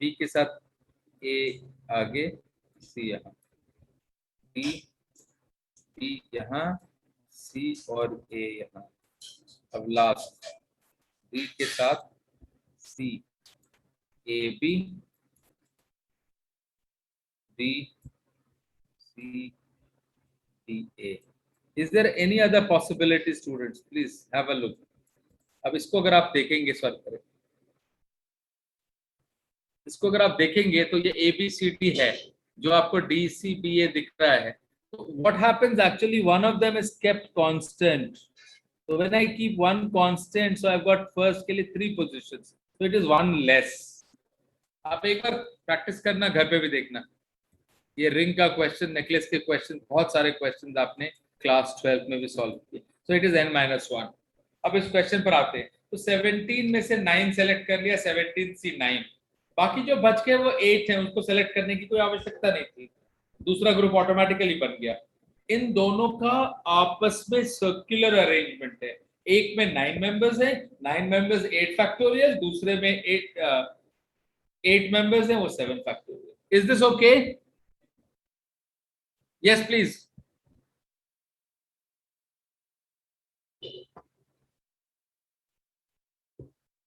A: B के साथ ए आगे, सी यहाँ, बी, बी यहाँ, सी और ए यहाँ। अब लास्ट, बी के साथ C, A B, B C, D A. Is there any other possibility, students? Please have a look. अब इसको अगर आप देखेंगे, सॉल्व करें, इसको अगर आप देखेंगे तो ये ए बी सी डी है, जो आपको डी सी बी ए दिख रहा है। तो what happens actually, one of them is kept constant. So when I keep one constant, so I've got first के लिए 3 positions, so it is 1 less. आप एक बार प्रैक्टिस करना, घर पे भी देखना। ये रिंग का क्वेश्चन, नेकलेस के क्वेश्चन, बहुत सारे क्वेश्चन आपने क्लास 12 में भी सॉल्व किए। So it is n-1। अब इस क्वेश्चन पर आते हैं, तो 17 में से 9 सेलेक्ट कर लिया, 17 सी 9, बाकी जो बच के वो 8 है, उसको सेलेक्ट करने की कोई आवश्यकता नहीं थी, दूसरा ग्रुप ऑटोमेटिकली बन गया। इन दोनों का आपस में सर्कुलर अरेंजमेंट है, एक में 9 मेंबर्स है, 9 मेंबर्स 8 फैक्टोरियल, दूसरे में 8 मेंबर्स है, वो 7 factorial. Is this okay? Yes please.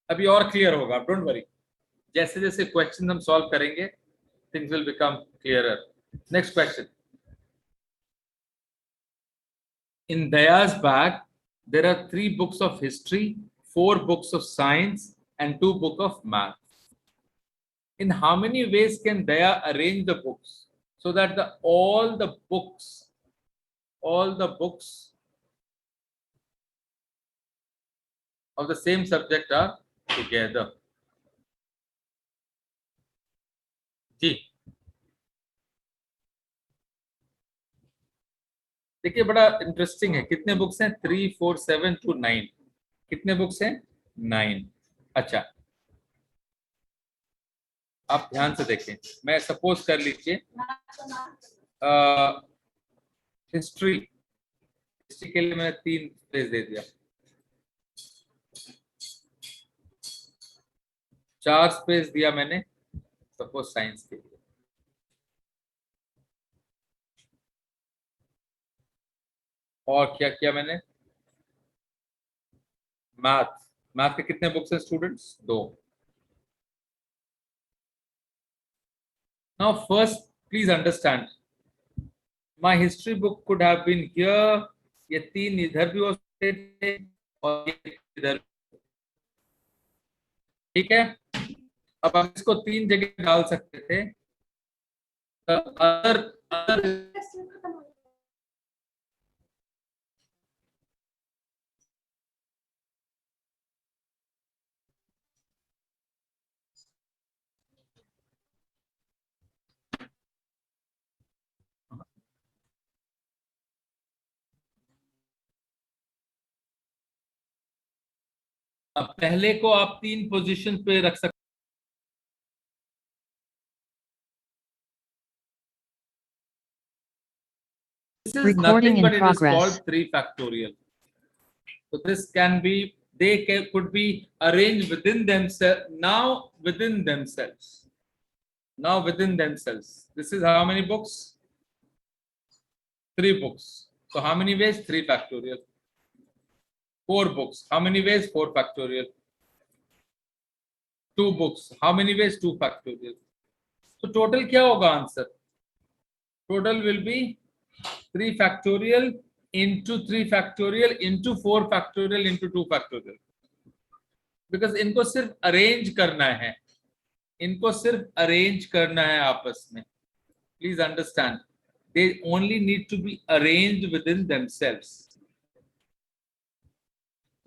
A: अभी और क्लियर होगा, डोंट वरी, जैसे जैसे क्वेश्चन हम सॉल्व करेंगे things will become clearer. Next question, in दया's bag there are 3 books of history, 4 books of science and 2 books of math. In how many ways can Daya arrange the books so that all the books of the same subject are together? जी देखिए, बड़ा interesting है। कितने books हैं? 3, 4, 7 to 9। कितने books हैं? 9। अच्छा, आप ध्यान से देखें, मैं सपोज कर लीजिए हिस्ट्री के लिए मैंने 3 स्पेस दे दिया, 4 स्पेस दिया मैंने सपोज साइंस के लिए। और क्या किया मैंने? मैथ के कितने बुक्स हैं students? 2। Now first please understand, my history book could have been here, ये 3 इधर भी हो सकते थे और ये इधर, ठीक है। अब हम इसको 3 जगह डाल सकते थे। अदर पहले को आप 3 पोजीशन पे रख सकते। This is
G: Recording
A: nothing
G: in
A: but it is
G: progress.
A: called 3 factorial. So this can be, could be arranged within themselves. Now within themselves. This is how many books? 3 books. So how many ways? 3 factorial. 4 books. How many ways? 4 factorial. 2 books. How many ways? 2 factorial. So total क्या होगा answer? Total will be 3 factorial into 3 factorial into 4 factorial into 2 factorial. Because इनको सिर्फ arrange करना है, इनको सिर्फ arrange करना है आपस में. Please understand, they only need to be arranged within themselves.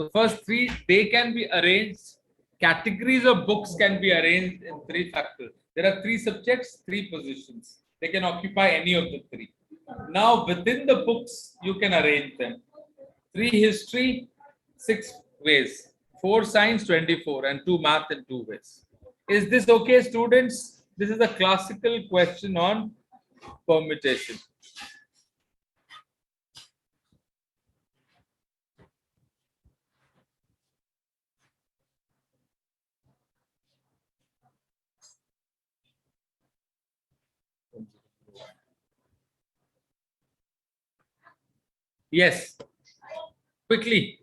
A: So first 3, they can be arranged. Categories of books can be arranged in 3 factors. There are 3 subjects, 3 positions. They can occupy any of the 3. Now within the books, you can arrange them. 3 history, 6 ways. 4 science, 24, and 2 math in 2 ways. Is this okay, students? This is a classical question on permutation. Yes, quickly.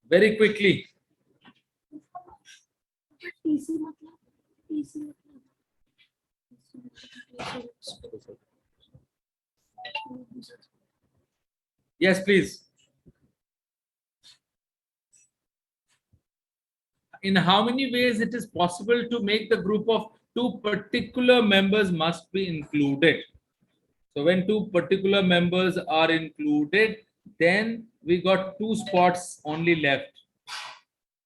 A: Very quickly. Yes, please. In how many ways it is possible to make the group of 2 particular members must be included? So when 2 particular members are included, then we got 2 spots only left.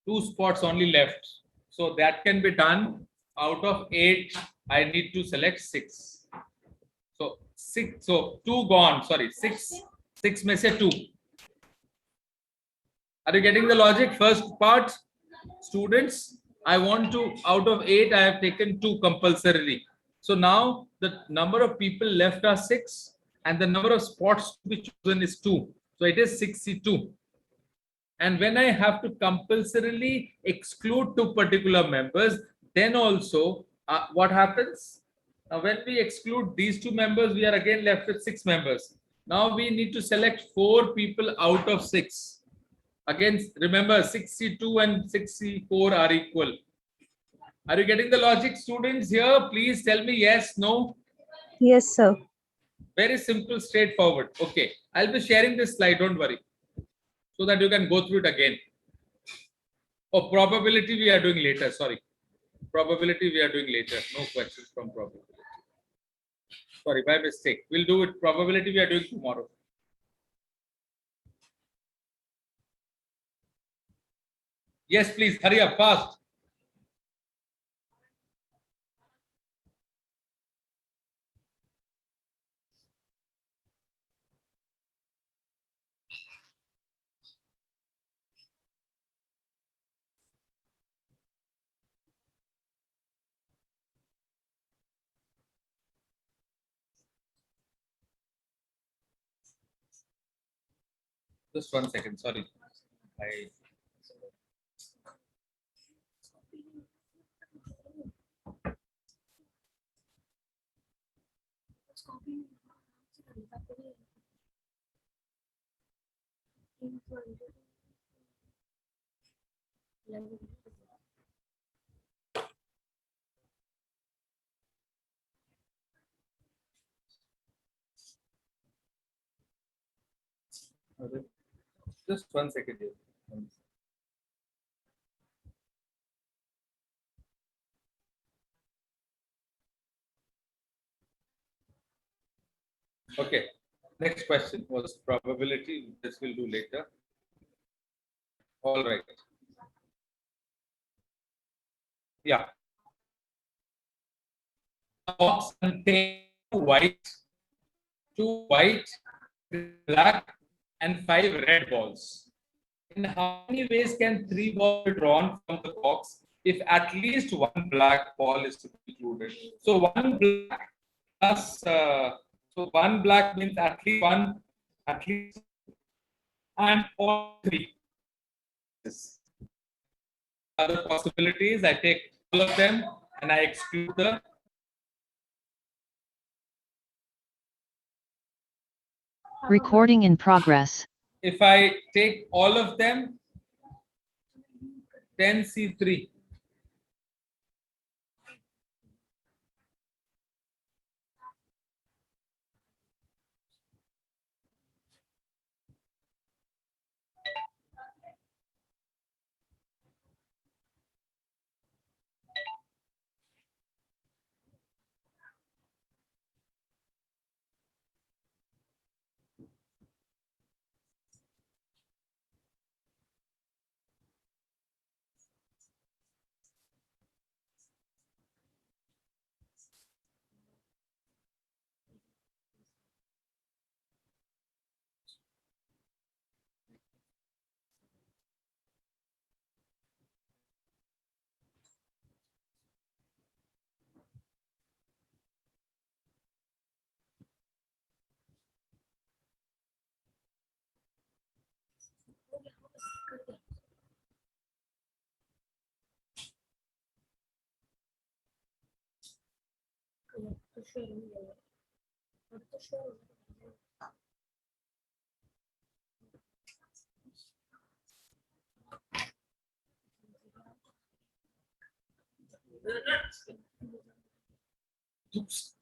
A: 2 spots only left. So that can be done. Out of 8, I need to select 6. So 6. So 2 gone. Sorry, 6. 6 में से 2. Are you getting the logic? First part, students, I want to, out of 8, I have taken 2 compulsorily. So now the number of people left are 6 and the number of spots to be chosen is 2. So it is 62. And when I have to compulsorily exclude 2 particular members, then also what happens? When we exclude these 2 members, we are again left with 6 members. Now we need to select 4 people out of 6. Again, remember 62 and 64 are equal. Are you getting the logic, students? Here, please tell me yes, no.
B: Yes, sir.
A: Very simple, straightforward. Okay, I'll be sharing this slide, don't worry, so that you can go through it again. Oh, probability we are doing later. Sorry, probability we are doing later. No questions from probability. Sorry, by mistake. We'll do it. Probability we are doing tomorrow. Yes, please hurry up fast. Just 1 second. Sorry. I just 1 second here. Okay. Next question was probability. This we'll do later. All right. Yeah. A box contains two white, black, and 5 red balls. In how many ways can 3 balls be drawn from the box if at least one black ball is to be included? So one black plus so one black means at least, and all 3. Other possibilities, I take all of them and I exclude the
G: Recording in progress.
A: if I take all of them, 10C3. Oops.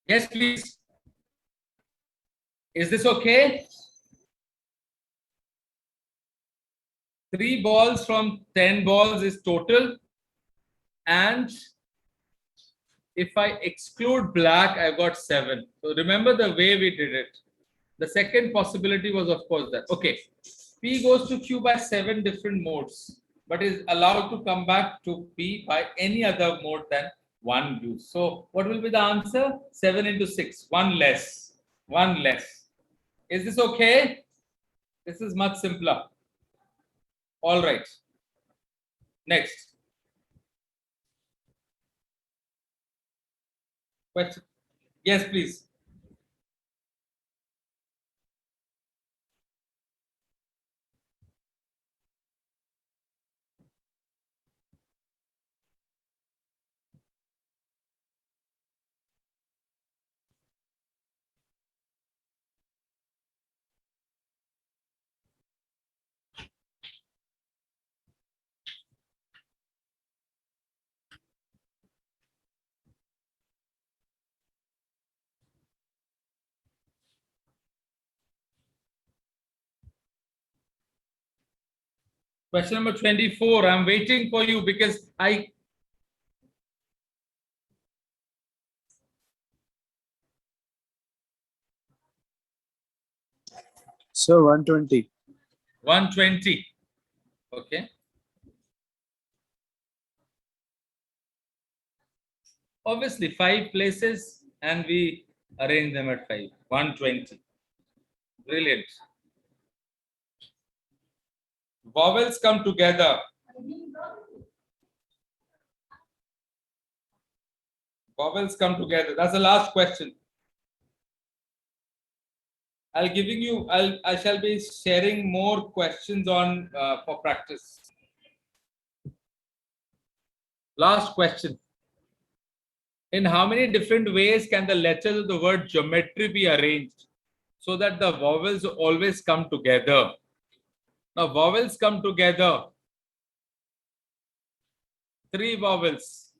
A: Yes, please. Is this okay? 3 balls from 10 balls is total. And if I exclude black, I got 7. So remember the way we did it. The second possibility was, of course, that. Okay. P goes to Q by 7 different modes, but is allowed to come back to P by any other mode than 1 use. So what will be the answer? 7 into 6. 1 less. 1 less. Is this okay? This is much simpler. All right. Next. Question. Yes, please. Question number 24. I'm waiting for you because
C: So 120.
A: 120. Okay. Obviously, 5 places and we arrange them at 5. 120. Brilliant. Vowels come together. Vowels come together. That's the last question. I shall be sharing more questions on for practice. Last question. In how many different ways can the letters of the word geometry be arranged so that the vowels always come together? Now, vowels come together. 3 vowels.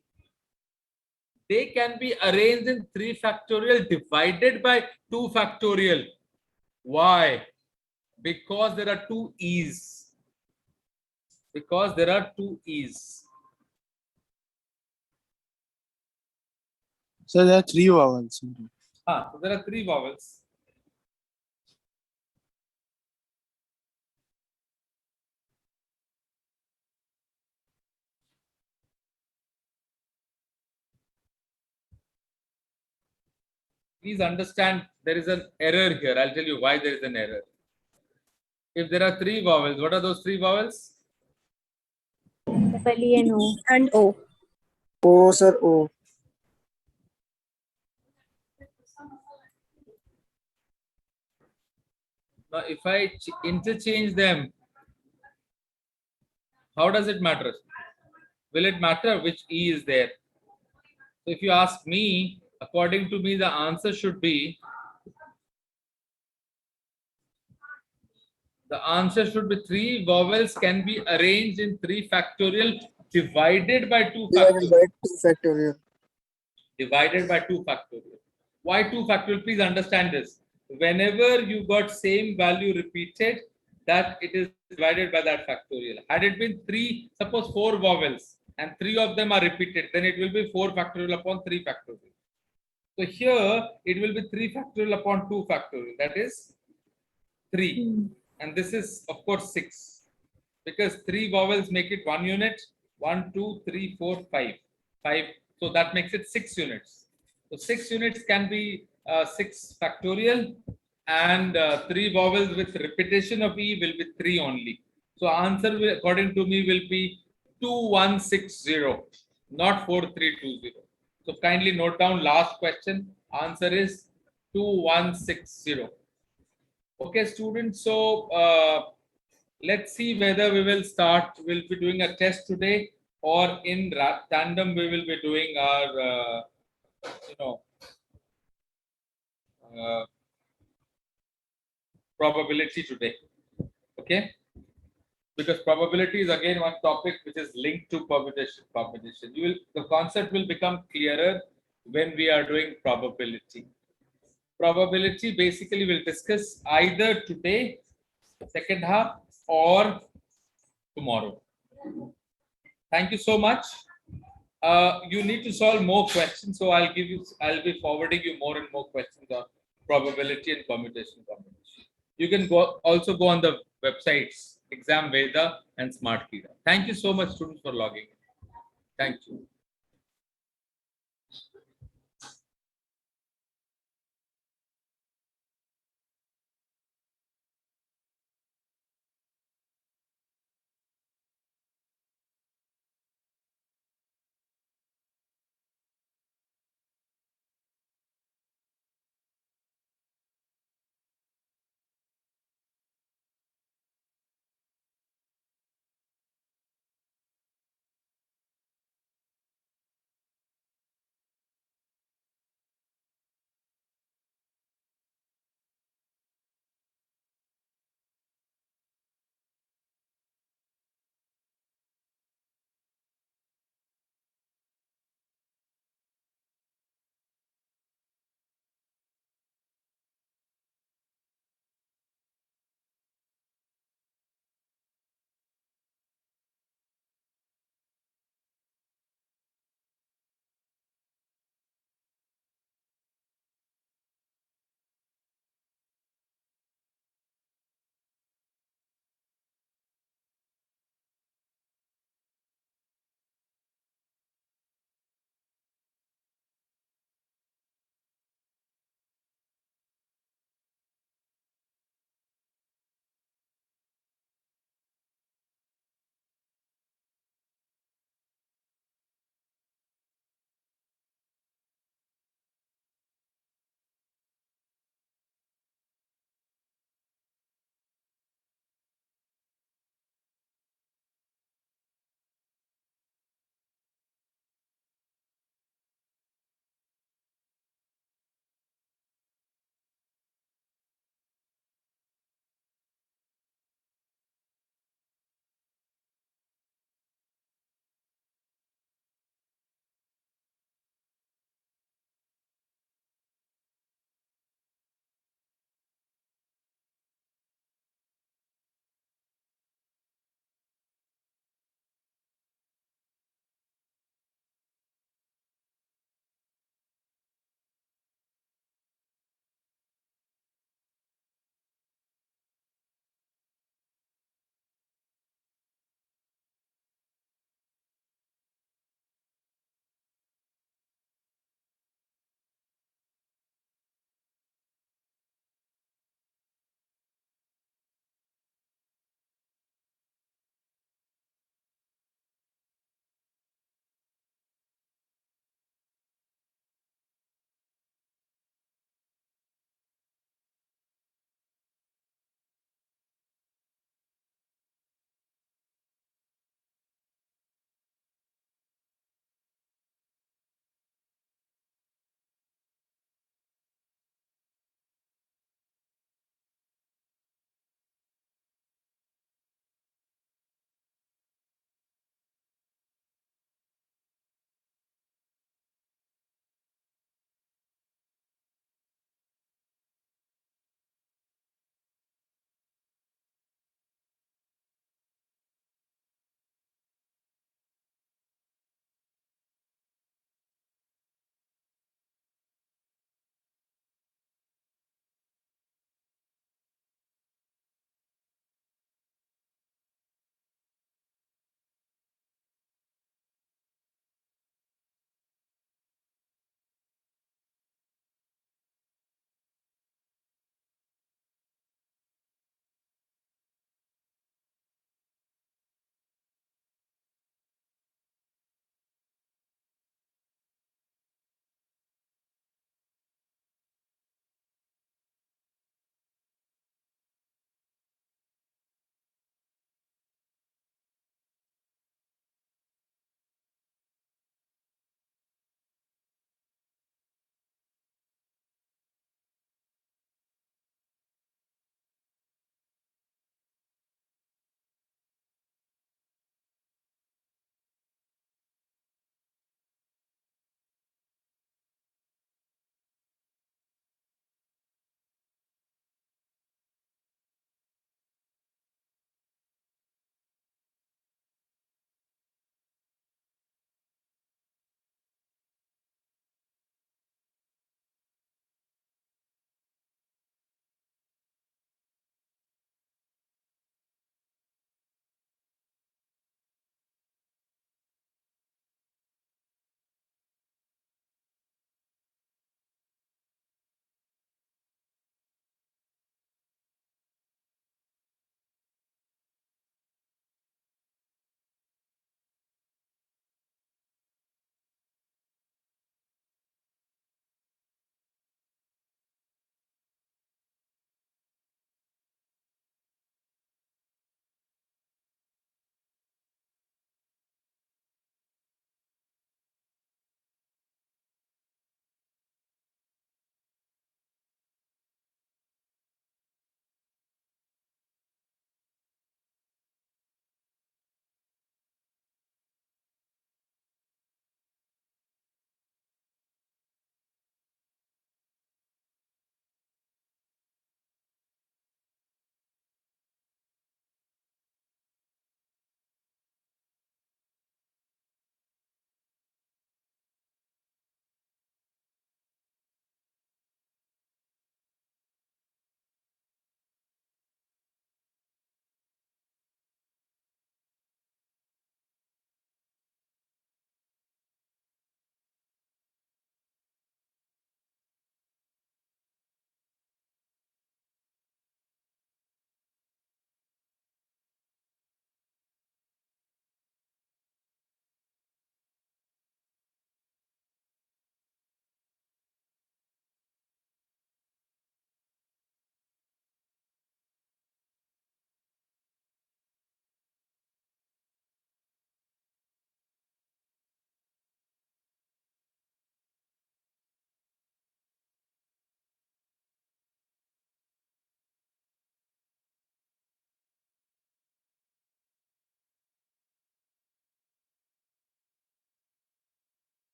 A: They can be arranged in 3 factorial divided by 2 factorial. Why? Because there are 2 E's. Because there are 2 E's.
C: So there are 3 vowels.
A: So there are 3 vowels. Please understand there is an error here. I'll tell you why there is an error. If there are 3 vowels, what are those 3 vowels?
F: Double E and O.
B: And O.
D: O, sir, O.
A: Now, if I interchange them, how does it matter? Will it matter which E is there? So if you ask me, according to me, the answer should be 3 vowels can be arranged in 3 factorial divided by 2 factorial.
D: Factorial.
A: Divided by 2 factorial. Why 2 factorial? Please understand this. Whenever you got same value repeated, that it is divided by that factorial. Had it been 3, suppose 4 vowels and 3 of them are repeated, then it will be 4 factorial upon 3 factorial. So here it will be 3 factorial upon 2 factorial. That is 3. And this is of course 6. Because 3 vowels make it 1 unit. 1, 2, 3, 4, 5. 5. So that makes it 6 units. So 6 units can be 6 factorial, and 3 vowels with repetition of E will be 3 only. So answer will, according to me, will be 2160, not 4320. So kindly note down last question. Answer is 2160. Okay, students. So let's see whether we will start. We'll be doing a test today, or in tandem we will be doing our probability today. Okay, because probability is again one topic which is linked to permutation. The concept will become clearer when we are doing probability. Probability basically we'll discuss either today, second half, or tomorrow. Thank you so much. You need to solve more questions, so I'll be forwarding you more and more questions on probability and permutation combination. You can also go on the websites Exam Veda and Smart Kira. Thank you so much, students, for logging in. Thank you.